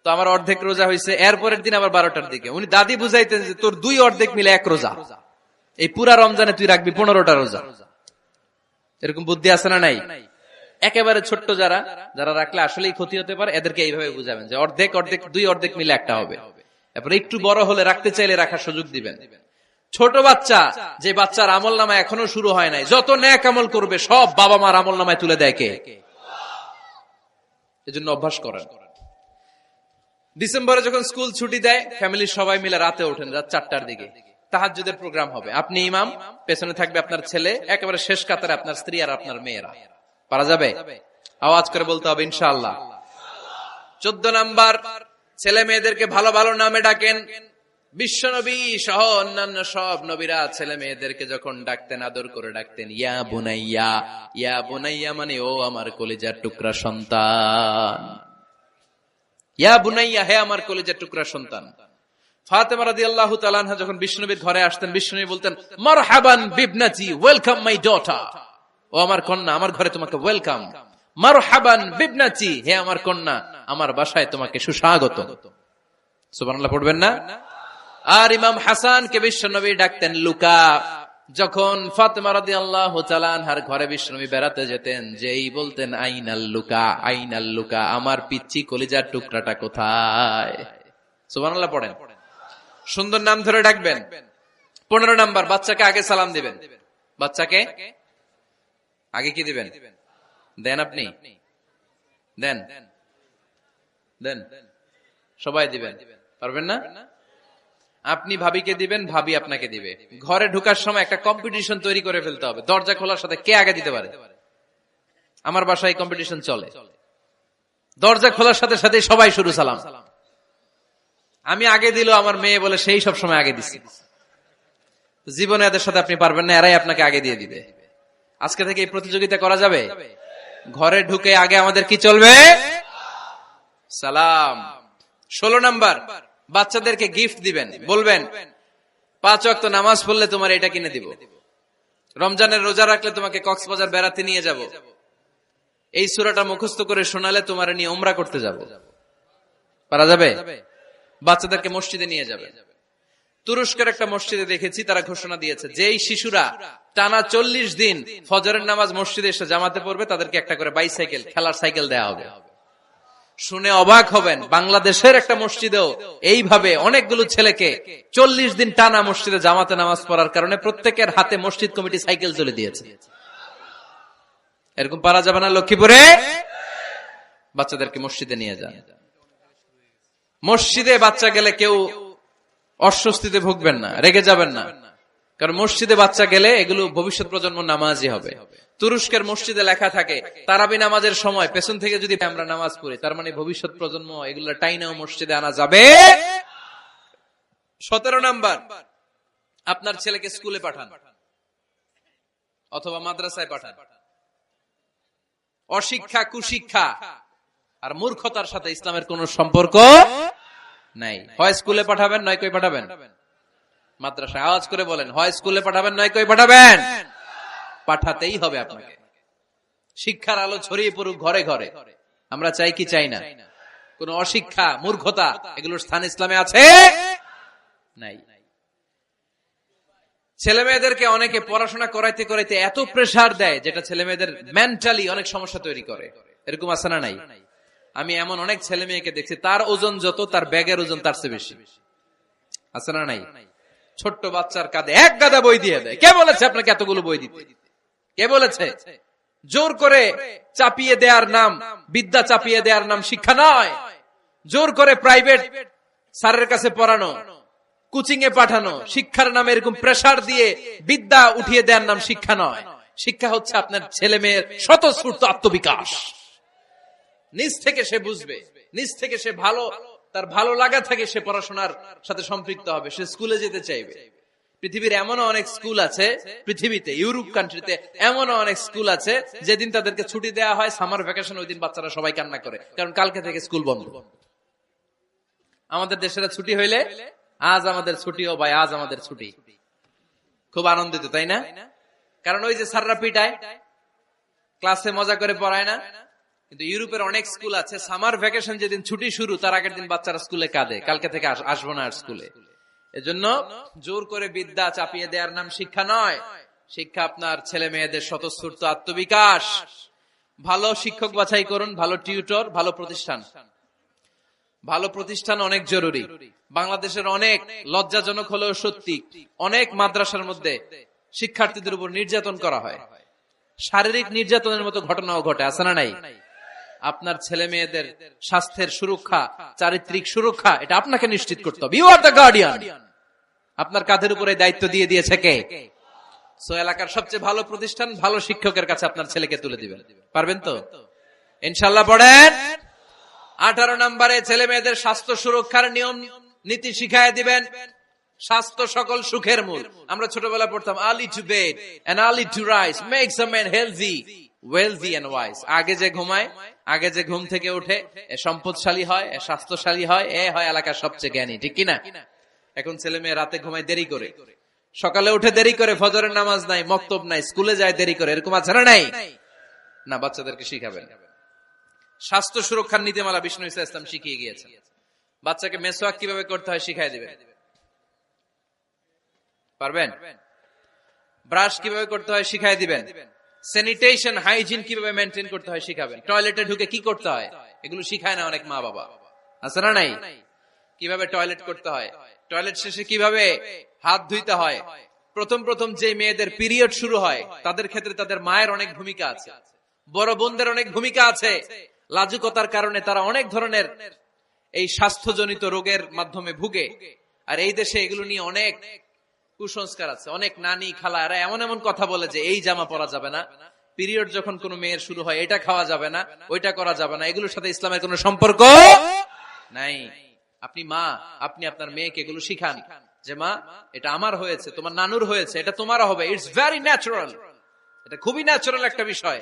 তো আমার অর্ধেক রোজা হয়েছে। এরপরের দিন আবার 12টার দিকে উনি দাদি বুঝাইতেন যে তোর 2 অর্ধেক মিলে 1 রোজা, এই পুরা রমজানে তুই রাখবি 15টা রোজা। এরকম বুদ্ধি আছে না নাই? একেবারে ছোট্ট যারা যারা রাখলে আসলেই ক্ষতি হতে পারে, এদেরকে এইভাবে বুঝাবেন যে অর্ধেক অর্ধেক 2 অর্ধেক মিলে একটা হবে। তারপরে একটু বড় হলে রাখতে চাইলে রাখার সুযোগ দিবেন। ছোট বাচ্চা, যে বাচ্চার আমল নামায় এখনো শুরু হয় নাই, যত নেক আমল করবে সব বাবা মার আমল নামায় তুলে দেয় কে? এজন্য অভ্যাস করেন। ডিসেম্বরে যখন স্কুল ছুটি দেয়, ফ্যামিলির সবাই মিলে রাতে ওঠেন, রাত 4টার দিকে তাহাজ্জুদের প্রোগ্রাম হবে। আপনি ইমাম, পেছনে থাকবে আপনার ছেলে, একেবারে শেষ কাতারে আপনার স্ত্রী আর আপনার মেয়েরা। পারা যাবে? আওয়াজ করে বলতে হবে ইনশাআল্লাহ। 14 নাম্বার, ছেলে মেয়েদেরকে ভালো ভালো নামে ডাকেন। বিশ্বনবী সহ অন্যান্য সব নবীরা ছেলে মেয়েদেরকে যখন ডাকতেন আদর করে ডাকতেন ইয়া বুনাইয়া। ইয়া বুনাইয়া মানে ও আমার কলিজার টুকরা সন্তান। ইয়া বুনাইয়া, হে আমার কলিজার টুকরা সন্তান। ফাতেমা রাদিয়াল্লাহু তাআলা আনহা যখন বিশ্বনবীর ঘরে আসতেন, বিশ্বনবী বলতেন মারহাবান বিবনাতি, ওয়েলকাম মাই ডটার। ও আমার কন্যা, আমার ঘরে তোমাকে ওয়েলকাম। মারহাবান বিবনাতি, হে আমার কন্যা, আমার বাসায় তোমাকে সুস্বাগত। সুবহানাল্লাহ পড়বেন না? আর ইমাম হাসানকে বিশ্বনবী ডাকতেন লুকা। যখন ফাতেমা রাদিয়াল্লাহু তাআলা আনহার ঘরে বিশ্বনবী বেড়াতে যেতেন, যেই বলতেন আইনাল লুকা, আইনাল লুকা, আমার পিচ্চি কলিজার টুকরাটা কোথায়? সুবহানাল্লাহ পড়েন। সুন্দর নাম ধরে ডাকবেন। 15 নাম্বার, বাচ্চাকে আগে সালাম দিবেন। বাচ্চাকে আগে কি দিবেন? দেন আপনি? দেন দেন সবাই দিবেন, পারবেন না? আপনি ভাবিকে দিবেন, ভাবি আপনাকে দিবে। ঘরে ঢোকার সময় একটা কম্পিটিশন তৈরি করে ফেলতে হবে, দরজা খোলার সাথে কে আগে দিতে পারে। আমার বাসায় কম্পিটিশন চলে, দরজা খোলার সাথে সাথে সবাই শুরু সালাম। আমি আগে দিল, আমার মেয়ে বলে সেই সব সময় আগে দিছি। জীবনে এদের সাথে আপনি পারবেন না, এরাই আপনাকে আগে দিয়ে দিবে। আজকে থেকে এই প্রতিযোগিতা করা যাবে। ঘরে ঢুকে আগে আমাদের কি চলবে? সালাম। 16 নাম্বার, বাচ্চাদেরকে গিফট দিবেন। বলবেন 5 ওয়াক্ত নামাজ পড়লে তোমার এটা কিনে দিব, রমজানের রোজা রাখলে তোমাকে কক্সবাজার বেড়াতে নিয়ে যাব, এই সূরাটা মুখস্থ করে শোনালে তোমার নিয়ে উমরা করতে যাব। পারা যাবে? বাচ্চাদেরকে মসজিদে নিয়ে যাবে। তুরস্কের একটা মসজিদে দেখেছি, তারা ঘোষণা দিয়েছে যেই শিশুরা টানা 40 দিন ফজরের নামাজ মসজিদে এসে জামাতে পড়বে, তাদেরকে একটা করে বাইসাইকেল, খেলার সাইকেল দেয়া হবে। শুনে অবাক হবেন, বাংলাদেশের একটা মসজিদেও এইভাবে অনেকগুলো ছেলেকে 40 দিন টানা মসজিদে জামাতে নামাজ পড়ার কারণে প্রত্যেকের হাতে মসজিদ কমিটি সাইকেল তুলে দিয়েছে। এরকম পারা যাবে না? লক্ষ্মীপুরে বাচ্চাদেরকে মসজিদে নিয়ে যান। মসজিদে বাচ্চা গেলে কেউ অস্বস্তিতে ভুগবেন না, রেগে যাবেন না, কারণ মসজিদে বাচ্চা গেলে এগুলো ভবিষ্যৎ প্রজন্ম নামাজি হবে। তুরস্কের মসজিদে লেখা থাকে তারাবি নামাজের সময় পেছন থেকে যদি আমরা নামাজ পড়ি, তার মানে ভবিষ্যৎ প্রজন্ম এগুলো টাইনাও মসজিদে আনা যাবে। 17 নাম্বার, আপনার ছেলেকে স্কুলে পাঠান অথবা মাদ্রাসায় পাঠান। অশিক্ষা, কুশিক্ষা আর মূর্খতার সাথে ইসলামের কোন সম্পর্ক নাই। হয় স্কুলে পাঠাবেন, নয় কই পাঠাবেন মাদ্রাসায়। আওয়াজ করে বলেন, হয় স্কুলে পাঠাবেন, নয় কই পাঠাবেন। পাঠাতেই হবে আপনাকে। শিক্ষার আলো ছড়িয়ে পড়ুক ঘরে ঘরে, আমরা চাই কি চাই না? কোন অশিক্ষা, মূর্খতা এগুলোর স্থান ইসলামে আছে নাই। ছেলে মেয়েদেরকে অনেকে পড়াশোনা করাইতে করাইতে এত প্রেসার দেয়, যেটা ছেলে মেয়েদের মেন্টালি অনেক সমস্যা তৈরি করে। এরকম আছে না নাই? আমি এমন অনেক ছেলে মেয়েকে দেখছি, তার ওজন যত, তার ব্যাগের ওজন তার চেয়ে বেশি। আছে না নাই? ছোট্ট বাচ্চার কাঁধে 1 গাদা বই দিয়ে দেয়। কে বলেছে আপনাকে এতগুলো বই দিতে? কে বলেছে? জোর করে চাপিয়ে দেওয়ার নাম বিদ্যা, চাপিয়ে দেওয়ার নাম শিক্ষা নয়। জোর করে প্রাইভেট স্যারের কাছে পড়ানো, কোচিং এ পাঠানো, শিক্ষার নামে এরকম প্রেসার দিয়ে বিদ্যা উঠিয়ে দেওয়ার নাম শিক্ষা নয়। শিক্ষা হচ্ছে আপনার ছেলে মেয়ের স্বতঃস্ফূর্ত আত্মবিকাশ। নিজ থেকে সে বুঝবে, নিজ থেকে সে ভালো তার ভালো লাগা থাকে সে পড়াশোনার সাথে সম্পৃক্ত হবে, সে স্কুলে যেতে চাইবে। পৃথিবীর এমনও অনেক স্কুল আছে, পৃথিবীতে ইউরোপ কান্ট্রিতে এমনও অনেক স্কুল আছে যেদিন তাদেরকে ছুটি দেওয়া হয় সামার ভ্যাকেশন, ওই দিন বাচ্চারা সবাই কান্না করে, কারণ কালকে থেকে স্কুল বন্ধ। আমাদের দেশের ছুটি হইলে আজ আমাদের ছুটি, ও ভাই আজ আমাদের ছুটি, খুব আনন্দিত, তাই না? কারণ ওই যে স্যাররা পিটায়, ক্লাসে মজা করে পড়ায় না। কিন্তু ইউরোপের অনেক স্কুল আছে সামার ভ্যাকেশন যেদিন ছুটি শুরু তার আগের দিন বাচ্চারা স্কুলে কাঁদে, কালকে থেকে আসবো না আর স্কুলে। এজন্য জোর করে বিদ্যা চাপিয়ে দেওয়ার নাম শিক্ষা নয়। শিক্ষা আপনার ছেলে মেয়েদের স্বতঃস্ফূর্ত আত্মবিকাশ। ভালো শিক্ষক বাছাই করুন, ভালো টিউটর, ভালো প্রতিষ্ঠান। ভালো প্রতিষ্ঠান অনেক জরুরি। বাংলাদেশের অনেক লজ্জাজনক হলেও সত্যি, অনেক মাদ্রাসার মধ্যে শিক্ষার্থীদের উপর নির্যাতন করা হয়, শারীরিক নির্যাতনের মতো ঘটনাও ঘটে, আছে না নাই? আপনার ছেলে মেয়েদের স্বাস্থ্যের সুরক্ষা, চারিত্রিক সুরক্ষা, এটা আপনাকে নিশ্চিত করতে হবে। You are the guardian. আপনার কাঁধের উপরে দায়িত্ব দিয়ে দিয়েছে কে? সো এলাকার সবচেয়ে ভালো প্রতিষ্ঠান, ভালো শিক্ষকের কাছে আপনার ছেলেকে তুলে দিবেন। পারবেন তো ইনশাআল্লাহ? পড়েন। 18 নম্বরে ছেলে মেয়েদের স্বাস্থ্য সুরক্ষার নিয়ম নীতি শিখায় দিবেন। স্বাস্থ্য সকল সুখের মূল। আমরা ছোটবেলা পড়তাম early to bed and early to rise makes a man healthy, wealthy and wise. আগে যে ঘুমায়, আগে যে ঘুম থেকে ওঠে, এ সম্পদশালী হয়, এ স্বাস্থ্যশালী হয়, এ হয় এলাকার সবচেয়ে জ্ঞানী, ঠিক কিনা? এখন ছেলে মেয়ে রাতে ঘুমায় দেরি করে, সকালে উঠে দেরি করে, ফজরের নামাজ নাই, মক্তব নাই, স্কুলে যায় দেরি করে, এরকম আছে না নাই? না, বাচ্চাদেরকে শিখাবেন। স্বাস্থ্য সুরক্ষার নীতিমালা বিষ্ণু ইসা ইসলাম শিখিয়ে গিয়েছেন। বাচ্চাকে মেসওয়াক কিভাবে করতে হয় শিখাই দিবেন। পারবেন? ব্রাশ কিভাবে করতে হয় শিখাই দিবেন। স্যানিটেশন, হাইজিন কিভাবে মেইনটেইন করতে হয় শিখাবেন। টয়লেটে ঢুকে কি করতে হয় এগুলো শিখায় না অনেক মা বাবা, আছে না নাই? কিভাবে টয়লেট করতে হয়, টয়লেট শেষে কিভাবে হাত ধুইতে হয়। প্রথম প্রথম যে মেয়েদের পিরিয়ড শুরু হয় তাদের ক্ষেত্রে তাদের মায়ের অনেক ভূমিকা আছে, বড় বোনদের অনেক ভূমিকা আছে। লাজুকতার কারণে তারা অনেক ধরনের এই স্বাস্থ্যজনিত রোগের মাধ্যমে ভুগে। আর এই দেশে এগুলো নিয়ে অনেক কুসংস্কার আছে। অনেক নানি খালা এরা এমন এমন কথা বলে যে এই জামা পরা যাবে না, পিরিয়ড যখন কোনো মেয়ের শুরু হয় এটা খাওয়া যাবে না, ওইটা করা যাবে না। এগুলোর সাথে ইসলামের কোনো সম্পর্ক নাই। আপনি মা, আপনি আপনার মেয়েকে এগুলো শিখান যে মা এটা আমার হয়েছে, তোমার নানুর হয়েছে, এটা তোমারও হবে। ইটস ভেরি ন্যাচারাল, এটা খুবই ন্যাচারাল একটা বিষয়,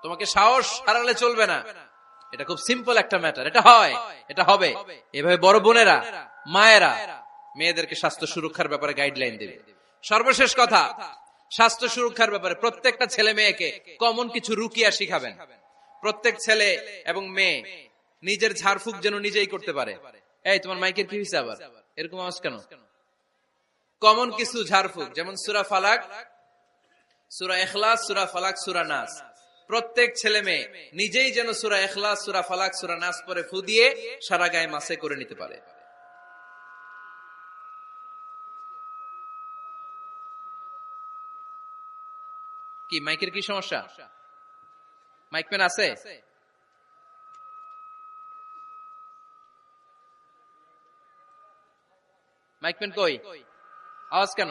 তোমাকে সাহস হারালে চলবে না। এটা খুব সিম্পল একটা ম্যাটার, এটা হয়, এটা হবে। এভাবে বড় বোনেরা, মায়েরা মেয়েদেরকে স্বাস্থ্য সুরক্ষার ব্যাপারে গাইডলাইন দেবে। সর্বশেষ কথা, স্বাস্থ্য সুরক্ষার ব্যাপারে প্রত্যেকটা ছেলে মেয়েকে কমন কিছু রুকিয়া শিখাবেন। প্রত্যেক ছেলে এবং মেয়ে নিজের ঝাড়ফুঁক যেন নিজেই করতে পারে। এই তোমার মাইকের কি হয়েছে আবার, এরকম আওয়াজ কেন? কমন কিছু ঝাড়ফুঁক, যেমন সূরা ফালাক, সূরা ইখলাস, সূরা ফালাক, সূরা নাস। প্রত্যেক ছেলে মেয়ে নিজেই যেন সূরা ইখলাস, সূরা ফালাক, সূরা নাস পরে ফু দিয়ে সারা গায়ে মাসে করে নিতে পারে। কি মাইকের কি সমস্যা? মাইক পেন আছে? মাইক পেন কই? আওয়াজ কেন?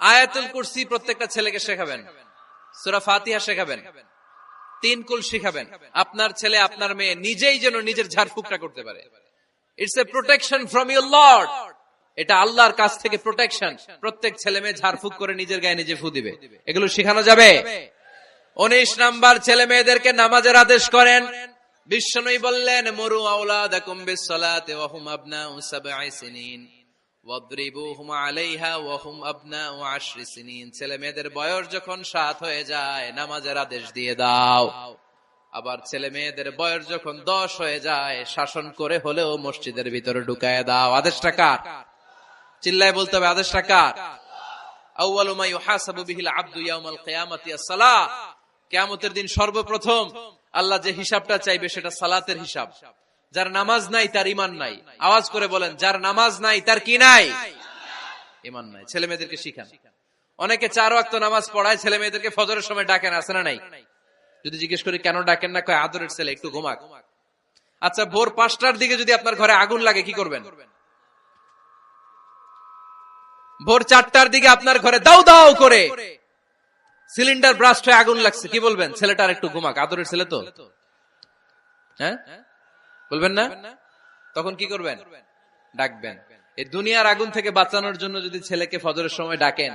আয়াতুল কুরসি প্রত্যেকটা ছেলেকে শেখাবেন, সূরা ফাতিহা শেখাবেন, 3 কুল শেখাবেন। আপনার ছেলে আপনার মেয়ে নিজেই যেন নিজের ঝাড়ফুঁকটা করতে পারে। It's a protection from your Lord, এটা আল্লাহর কাছ থেকে প্রোটেকশন। প্রত্যেক ছেলে মেয়ে ঝাড়ফুঁক করে নিজের গায়ে নিজে ফু দিবে, এগুলো শেখানো যাবে। 19 নাম্বার, ছেলে মেয়েদেরকে নামাজের আদেশ করেন। বিশ্বনবী বললেন মুরু আওলাদাকুম বিসসালাতি ওয়া হুম আবনাউ 7 সিনিন ওয়াদরিবুহুম আলাইহা ওয়া হুম আবনাউ 10 সিনিন। ছেলে মেয়েদের বয়স যখন 7 হয়ে যায় নামাজের আদেশ দিয়ে দাও। আবার ছেলে মেয়েদের বয়স যখন 10 হয়ে যায় শাসন করে হলেও মসজিদের ভিতরে ঢুকায় দাও। আদেশটা কার? চিল্লায় বলতে হবে, আদেশটা কার? আউয়ালু মা ইউহাসাবু বিহিল আবদু ইয়াউমাল কিয়ামাতি আস-সালাহ। কিয়ামতের দিন সর্বপ্রথম আল্লাহ যে হিসাবটা চাইবে সেটা সালাতের হিসাব। যার নামাজ নাই তার ঈমান নাই। আওয়াজ করে বলেন, যার নামাজ নাই তার কি নাই? ঈমান নাই। ছেলে মেয়েদেরকে শিখান। অনেকে 4 ওয়াক্ত নামাজ পড়ায়, ছেলে মেয়েদেরকে ফজরের সময় ডাকেন, আছে না নাই? যদি জিজ্ঞেস করি কেন ডাকেন না, কয় আদরের ছেলে একটু ঘুমাক। আচ্ছা, ভোর 5টার দিকে যদি আপনার ঘরে আগুন লাগে কি করবেন? ভোর 4টার দিকে আপনার ঘরে দাউ দাউ করে সিলিন্ডার ব্রাস্ট হয়ে আগুন লাগছে, কি বলবেন? ছেলেটার একটু ঘুমাক, আদরের ছেলে তো। হ্যাঁ, বলবেন না? তখন কি করবেন? ডাকবেন। এই দুনিয়ার আগুন থেকে বাঁচানোর জন্য যদি ছেলেকে ফজরের সময় ডাকেন,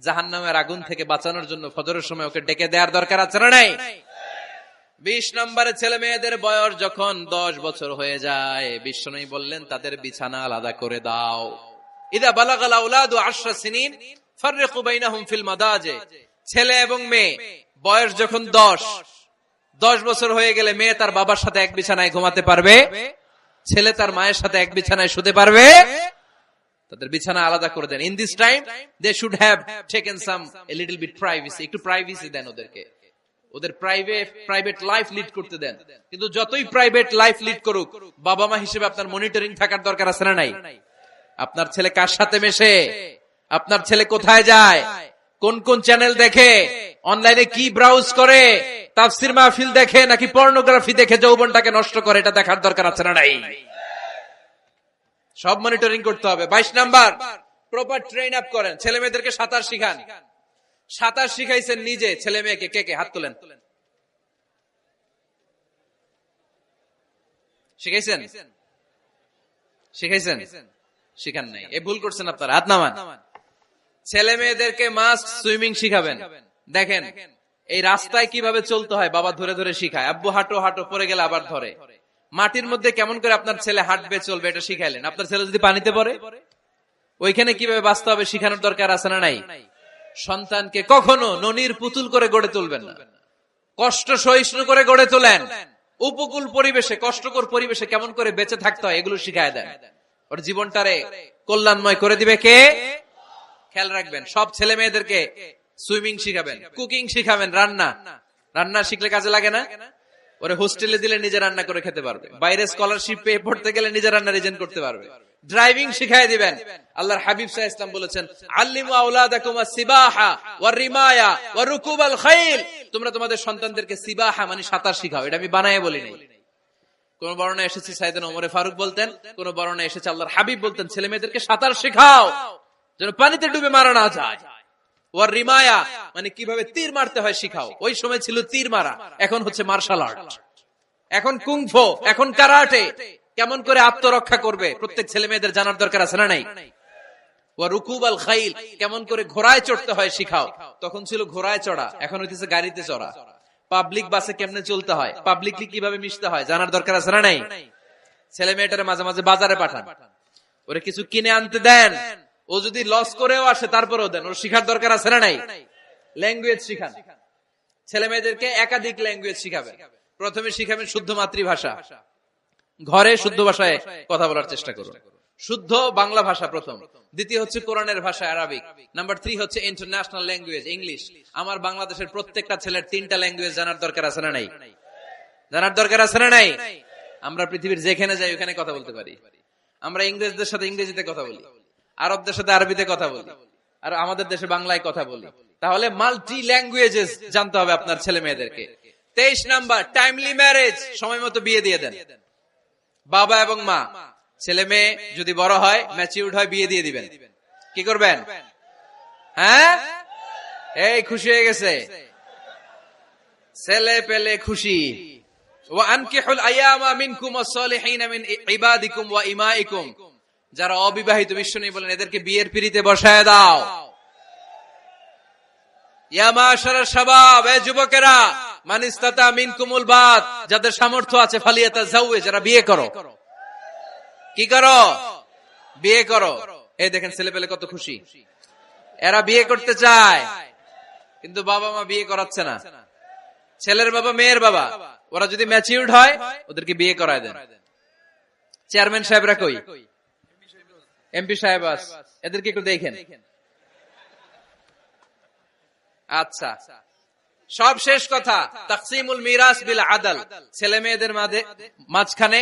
জাহান্নামের আগুন থেকে বাঁচানোর জন্য ফজরের সময় ওকে ডেকে দেওয়ার দরকার আছে না নাই? 20 নম্বরে ছেলে মেয়েদের বয়স যখন 10 বছর হয়ে যায়, বিশ্বনবী বললেন তাদের বিছানা আলাদা করে দাও। ইদা বালাগাল আওলাদু 10 সিনিন ফাররিকু বাইনাহুম ফিল মাদাজি। ছেলে এবং মেয়ে বয়স যখন 10 বছর হয়ে গেলে মেয়ে তার বাবার সাথে এক বিছানায় ঘুমাতে পারবে, ছেলে তার মায়ের সাথে এক বিছানায় শুতে পারবে। তাদের বিছানা আলাদা করে দেন। In this time they should have taken some a little bit privacy, একটু প্রাইভেসি দেন ওদেরকে, ওদের প্রাইভেট লাইফ লিড করতে দেন। কিন্তু যতই প্রাইভেট লাইফ লিড করুক, বাবা মা হিসেবে আপনার মনিটরিং থাকার দরকার আছে না নাই? আপনার ছেলে কার সাথে মেশে, আপনার ছেলে কোথায় যায়, কোন কোন চ্যানেল দেখে, অনলাইনে কি ব্রাউজ করে, তাফসির মাহফিল দেখে নাকি পর্নোগ্রাফি দেখে যৌবনটাকে নষ্ট করে, এটা দেখার দরকার আছে না নাই? সব মনিটরিং করতে হবে। 22 নাম্বার, প্রপার ট্রেন আপ করেন। ছেলে মেয়েদেরকে সাঁতার শিখান। সাঁতার শিখাইছেন নিজে ছেলে মেয়েকে? কে কে হাত তোলেন? শিখাইছেন? শিখাইছেন? শিখান নাই, এ ভুল করছেন আপনারা। হাত নামান। ছেলে মেয়েদেরকে মাস্ট সুইমিং শিখাবেন। দেখেন এই রাস্তায় কিভাবে চলতে হয় বাবা ধরে ধরে শিখায়। আব্বু হাঁটো হাঁটো, পরে গেলে আবার ধরে। মাটির মধ্যে কেমন করে আপনার ছেলে হাঁটবে চলবে এটা শিখাইলেন। আপনার ছেলে যদি পানিতে পড়ে, ওইখানে কিভাবে বাঁচতে হবে শিখানোর দরকার আছে না নাই? সন্তানকে কখনো ননির পুতুল করে গড়ে তুলবেন না, কষ্ট সহিষ্ণু করে গড়ে তোলেন। উপকূল পরিবেশে, কষ্টকর পরিবেশে কেমন করে বেঁচে থাকতে হয় এগুলো শিখায় দেন। ওর জীবনটারে কল্যাণময় করে দিবে কে? খেয়াল রাখবেন। সব ছেলে মেয়েদেরকে সুইমিং শিখাবেন, কুকিং শিখাবেন, রান্না শিখলে কাজে লাগে না? ওরে হোস্টেলে দিলে নিজে রান্না করে খেতে পারবে, বাইরে স্কলারশিপ পেয়ে পড়তে গেলে নিজে রান্না রিজেন করতে পারবে। ড্রাইভিং শিখাই দিবেন। আল্লাহর হাবিব সাল্লাল্লাহু আলাইহি ওয়াসাল্লাম বলেছেন, আল্লিমু আওলাদাকুম আস-সিবাহা ওয়ার রিমায়া ওয়া রুকুবাল খাইল। তোমরা তোমাদের সন্তানদেরকে সিবাহা মানে সাঁতার শিখাও। এটা আমি বানায়ে বলি নাই। কোন বর্ণনায় এসেছে সাইয়েদনা ওমর ফারুক বলতেন, কোন বর্ণনায় এসেছে আল্লাহর হাবিব বলতেন ছেলে মেয়েদেরকে সাঁতার শেখাও যেন পানিতে ডুবে মারা না যায়। ওয়ার রিমায়া মানে কিভাবে তীর মারতে হয় শিখাও। ওই সময় ছিল তীর মারা, এখন হচ্ছে মার্শাল আর্ট, এখন কুংফু, এখন কারাটে। কেমন করে আত্মরক্ষা করবে প্রত্যেক ছেলে মেয়েদের জানার দরকার আছে না নাই? ওয়া রুকুবাল খাইল, কেমন করে ঘোড়ায় চড়তে হয় শিখাও। তখন ছিল ঘোড়ায় চড়া, এখন হইতেছে গাড়িতে চড়া। পাবলিক বাসে কেমনে চলতে হয়, পাবলিকলি কিভাবে মিশতে হয় জানার দরকার আছে না নাই? ছেলে মেয়েটারে মাঝে মাঝে বাজারে পাঠান, ওরে কিছু কিনে আনতে দেন। ও যদি লস করেও আসে তারপরেও দেন, ওর শিখার দরকার আছে না নাই? ল্যাঙ্গুয়েজ শিখান। ছেলে মেয়েদেরকে একাধিক ল্যাঙ্গুয়েজ শিখাবেন। প্রথমে শিখাবেন শুদ্ধ মাতৃভাষা, ঘরে শুদ্ধ ভাষায় কথা বলার চেষ্টা করুন। শুদ্ধ বাংলা ভাষা প্রথম। দ্বিতীয় হচ্ছে কোরআনের ভাষা আরবিক। নাম্বার 3 হচ্ছে ইন্টারন্যাশনাল ল্যাঙ্গুয়েজ ইংলিশ। আমার বাংলাদেশের প্রত্যেকটা ছেলের 3টা ল্যাঙ্গুয়েজ জানার দরকার আছে না নাই? জানার দরকার আছে না নাই? আমরা পৃথিবীর যেখানে যাই ওখানে কথা বলতে পারি। আমরা ইংরেজদের সাথে ইংরেজিতে কথা বলি, আরবদের সাথে আরবিতে কথা বলি, আর আমাদের দেশে বাংলায় কথা বলি। তাহলে মাল্টি ল্যাঙ্গুয়েজেস জানতে হবে আপনার ছেলে মেয়েদেরকে। 23 নাম্বার, টাইমলি ম্যারেজ, সময় মতো বিয়ে দিয়ে দেন। বাবা এবং মা, ছেলে মেয়ে যদি বড় হয়, ম্যাচিউরড হয়, বিয়ে দিয়ে দিবেন। কি করবেন? হ্যাঁ, এই খুশি হয়ে গেছে, ছেলে পেলে খুশি। ওয়া আনকিহুল আয়ামা মিনকুম ওয়াস-সালিহিনা মিন ইবাদিকুম ওয়া ইমাইকুম। যারা অবিবাহিত, বিশ্বনবী বলেন এদেরকে বিয়ের পিঁড়িতে বসায় দাও। ইয়া মাশারাশ শাবাব, এ যুবকেরা, মান ইসতাতা মিনকুমুল বাত, যাদের সামর্থ্য আছে, ফালিয়াতাযাওয়াজ, যারা বিয়ে করো। কি করো? বিয়ে করো। এই দেখেন ছেলে পেলে কত খুশি, এরা বিয়ে করতে চায়, কিন্তু বাবা মা বিয়ে করাচ্ছে না। ছেলের বাবা মেয়ের বাবা, ওরা যদি ম্যাচিউরড হয় ওদেরকে বিয়ে করায় দেন। চেয়ারম্যান সাহেবরা কই? এমপি সাহেব, এদেরকে একটু দেখেন। আচ্ছা, সব শেষ কথা, তাকসিমুল মিরাস বিল আদল। ছেলে মেয়েদের মাঝখানে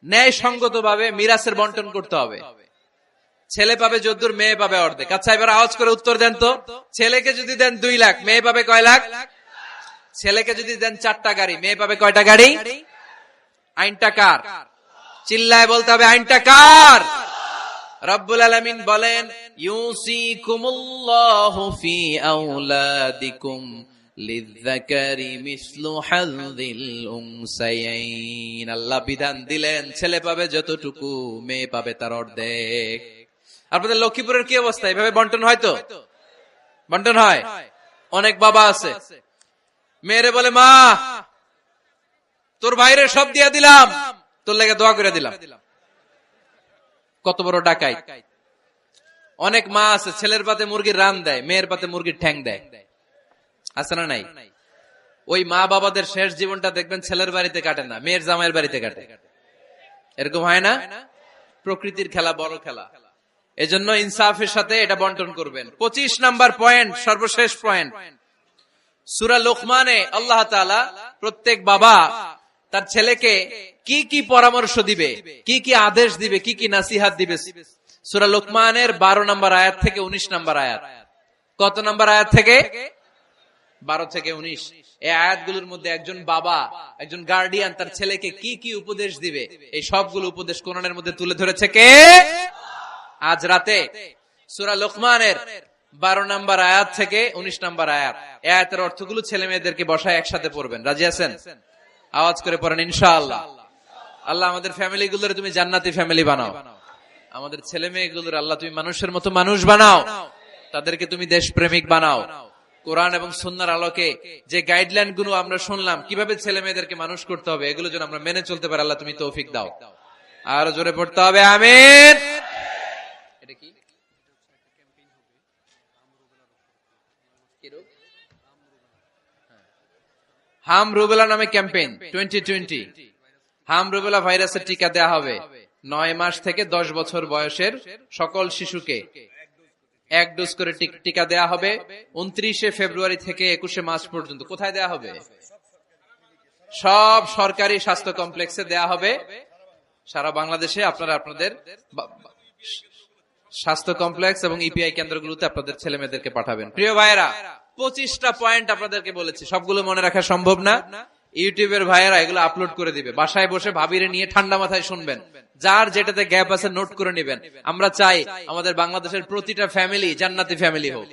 ন্যায় সঙ্গত ভাবে মিরাসের বন্টন করতে হবে। ছেলে পাবে যদ্দুর, মেয়ে পাবে অর্ধেক। আচ্ছা এবার আওয়াজ করে উত্তর দেন তো, ছেলেকে যদি দেন 2 লাখ, মেয়ে পাবে কয় লাখ? ছেলেকে যদি দেন 4টা গাড়ি, মেয়ে পাবে কয়টা গাড়ি? আইনটা কার? চিল্লায় বলতে হবে, আইনটা কার? রব্বুল আলামিন বলেন, ইউসিকুমুল্লাহু ফি আওলাদিকুম লিযযাকারি মিসলু হাযযিল উনসায়াইন। আল্লাহ বিধান দিলেন ছেলে পাবে যতটুকু, মেয়ে পাবে তার অর্ধেক। আপনাদের লক্ষ্মীপুরের কি অবস্থা? এভাবে বন্টন হয় তো? বন্টন হয়? অনেক বাবা আছে, মেয়েরে বলে মা তোর ভাইরে সব দিয়া দিলাম, তোর লেগে দোয়া করে দিলাম। কত বড় ডাকাই! অনেক মা আছে ছেলের পাতে মুরগির রান দেয়, মেয়ের পাতে মুরগির ঠ্যাং দেয়, আছে না নাই? ওই মা বাবাদের শেষ জীবনটা দেখবেন ছেলের বাড়িতে কাটে না, মেয়ের জামাইয়ের বাড়িতে কাটে। এরকম হয় না? প্রকৃতির খেলা বড় খেলা। এজন্য ইনসাফের সাথে এটা বন্টন করবেন। 25 নাম্বার পয়েন্ট, সর্বশেষ পয়েন্ট, সূরা লোকমানে আল্লাহ তাআলা প্রত্যেক বাবা তার ছেলেকে কি কি পরামর্শ দিবে, কি কি আদেশ দিবে, কি কি নাসিহাত দিবে, সূরা লোকমানের 12 নম্বর আয়াত থেকে 19 নম্বর আয়াত। কত নম্বর আয়াত থেকে? 12 থেকে 19। এই আয়াতগুলোর মধ্যে একজন বাবা, একজন গার্ডিয়ান তার ছেলেকে কি কি উপদেশ দিবে, এই সবগুলো উপদেশ কোরআনের মধ্যে তুলে ধরেছে কে? আজ রাতে সূরা লোকমানের 12 নম্বর আয়াত থেকে 19 নম্বর আয়াত। এই আয়াতের অর্থগুলো ছেলে মেয়েদেরকে বসায় একসাথে পড়বেন। রাজি আছেন? আওয়াজ করে পড়েন ইনশাআল্লাহ। আল্লাহ আমাদের ফ্যামিলি গুলোরে তুমি জান্নাতি ফ্যামিলি বানাও, আমাদের ছেলে মেয়েগুলোর আল্লাহ তুমি মানুষের মতো মানুষ বানাও, তাদেরকে তুমি দেশপ্রেমিক বানাও। কোরআন এবং সুন্নাহর আলোকে যে গাইডলাইন গুলো আমরা শুনলাম কিভাবে ছেলে মেয়েদেরকে মানুষ করতে হবে, এগুলো যেন আমরা মেনে চলতে পারি, আল্লাহ তুমি তৌফিক দাও। আর জোরে পড়তে হবে আমিন। এটা কি? হাম রুবেলা নামে ক্যাম্পেইন 2020। হাম রুবেলা ভাইরাসের টিকা দেয়া হবে 9 মাস থেকে 10 বছর বয়সের সকল শিশুকে 1 ডোজ করে টিকা দেয়া হবে 29 ফেব্রুয়ারি থেকে 21 মার্চ পর্যন্ত। কোথায় দেয়া হবে? সব সরকারি স্বাস্থ্য কমপ্লেক্সে দেয়া হবে সারা বাংলাদেশে। আপনারা আপনাদের স্বাস্থ্য কমপ্লেক্স এবং ইপিআই কেন্দ্রগুলোতে আপনাদের ছেলে মেয়েদেরকে পাঠাবেন। প্রিয় ভাইয়েরা, 25টা পয়েন্ট আপনাদেরকে বলেছি, সবগুলো মনে রাখা সম্ভব না। ইউটিউবের ভাইয়েরা এগুলো আপলোড করে দিবে, বাসায় বসে ভাবিরে নিয়ে ঠান্ডা মাথায় শুনবেন, যার যেটাতে গ্যাপ আছে নোট করে নেবেন। আমরা চাই আমাদের বাংলাদেশের প্রতিটা ফ্যামিলি জান্নাতি ফ্যামিলি হোক।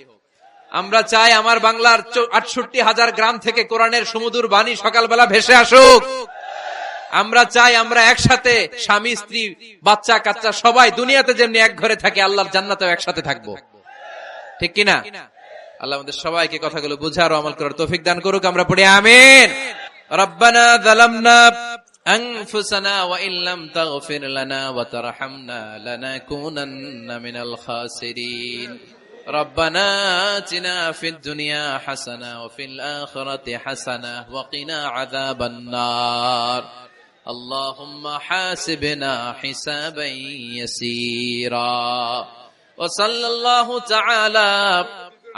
আমরা চাই আমার বাংলার 68,000 গ্রাম থেকে কোরআনের সুমধুর বাণী সকালবেলা ভেসে আসুক। আমরা চাই আমরা একসাথে স্বামী স্ত্রী বাচ্চা কাচ্চা সবাই দুনিয়াতে যেমনি এক ঘরে থাকে, আল্লাহর জান্নাতেও একসাথে থাকবো। ঠিক কিনা? আল্লাহ আমাদের সবাইকে কথাগুলো বুঝার ও আমল করার তৌফিক দান করুক। আমরা পড়ি আমিন। রব্বানা যালামনা আনফুসানা ওয়া ইল্লাম তাগফির লানা ওয়া তারহামনা লানাকুনান্না মিনাল খাসিরিন। রব্বানা আতিনা ফিদ দুনিয়া হাসানা ওয়া ফিল আখিরাতি হাসানা ওয়া কিনা আযাবান নার। আল্লাহুম্মা হাসিবনা হিসাবান ইয়াসীরা। ওয়া সাল্লাল্লাহু তাআলা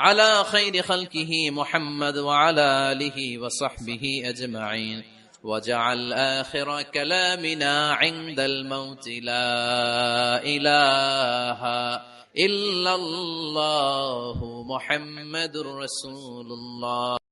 على خير خلقه محمد وعلى آله وصحبه أجمعين وجعل آخر كلامنا عند الموت لا إله إلا الله محمد رسول الله.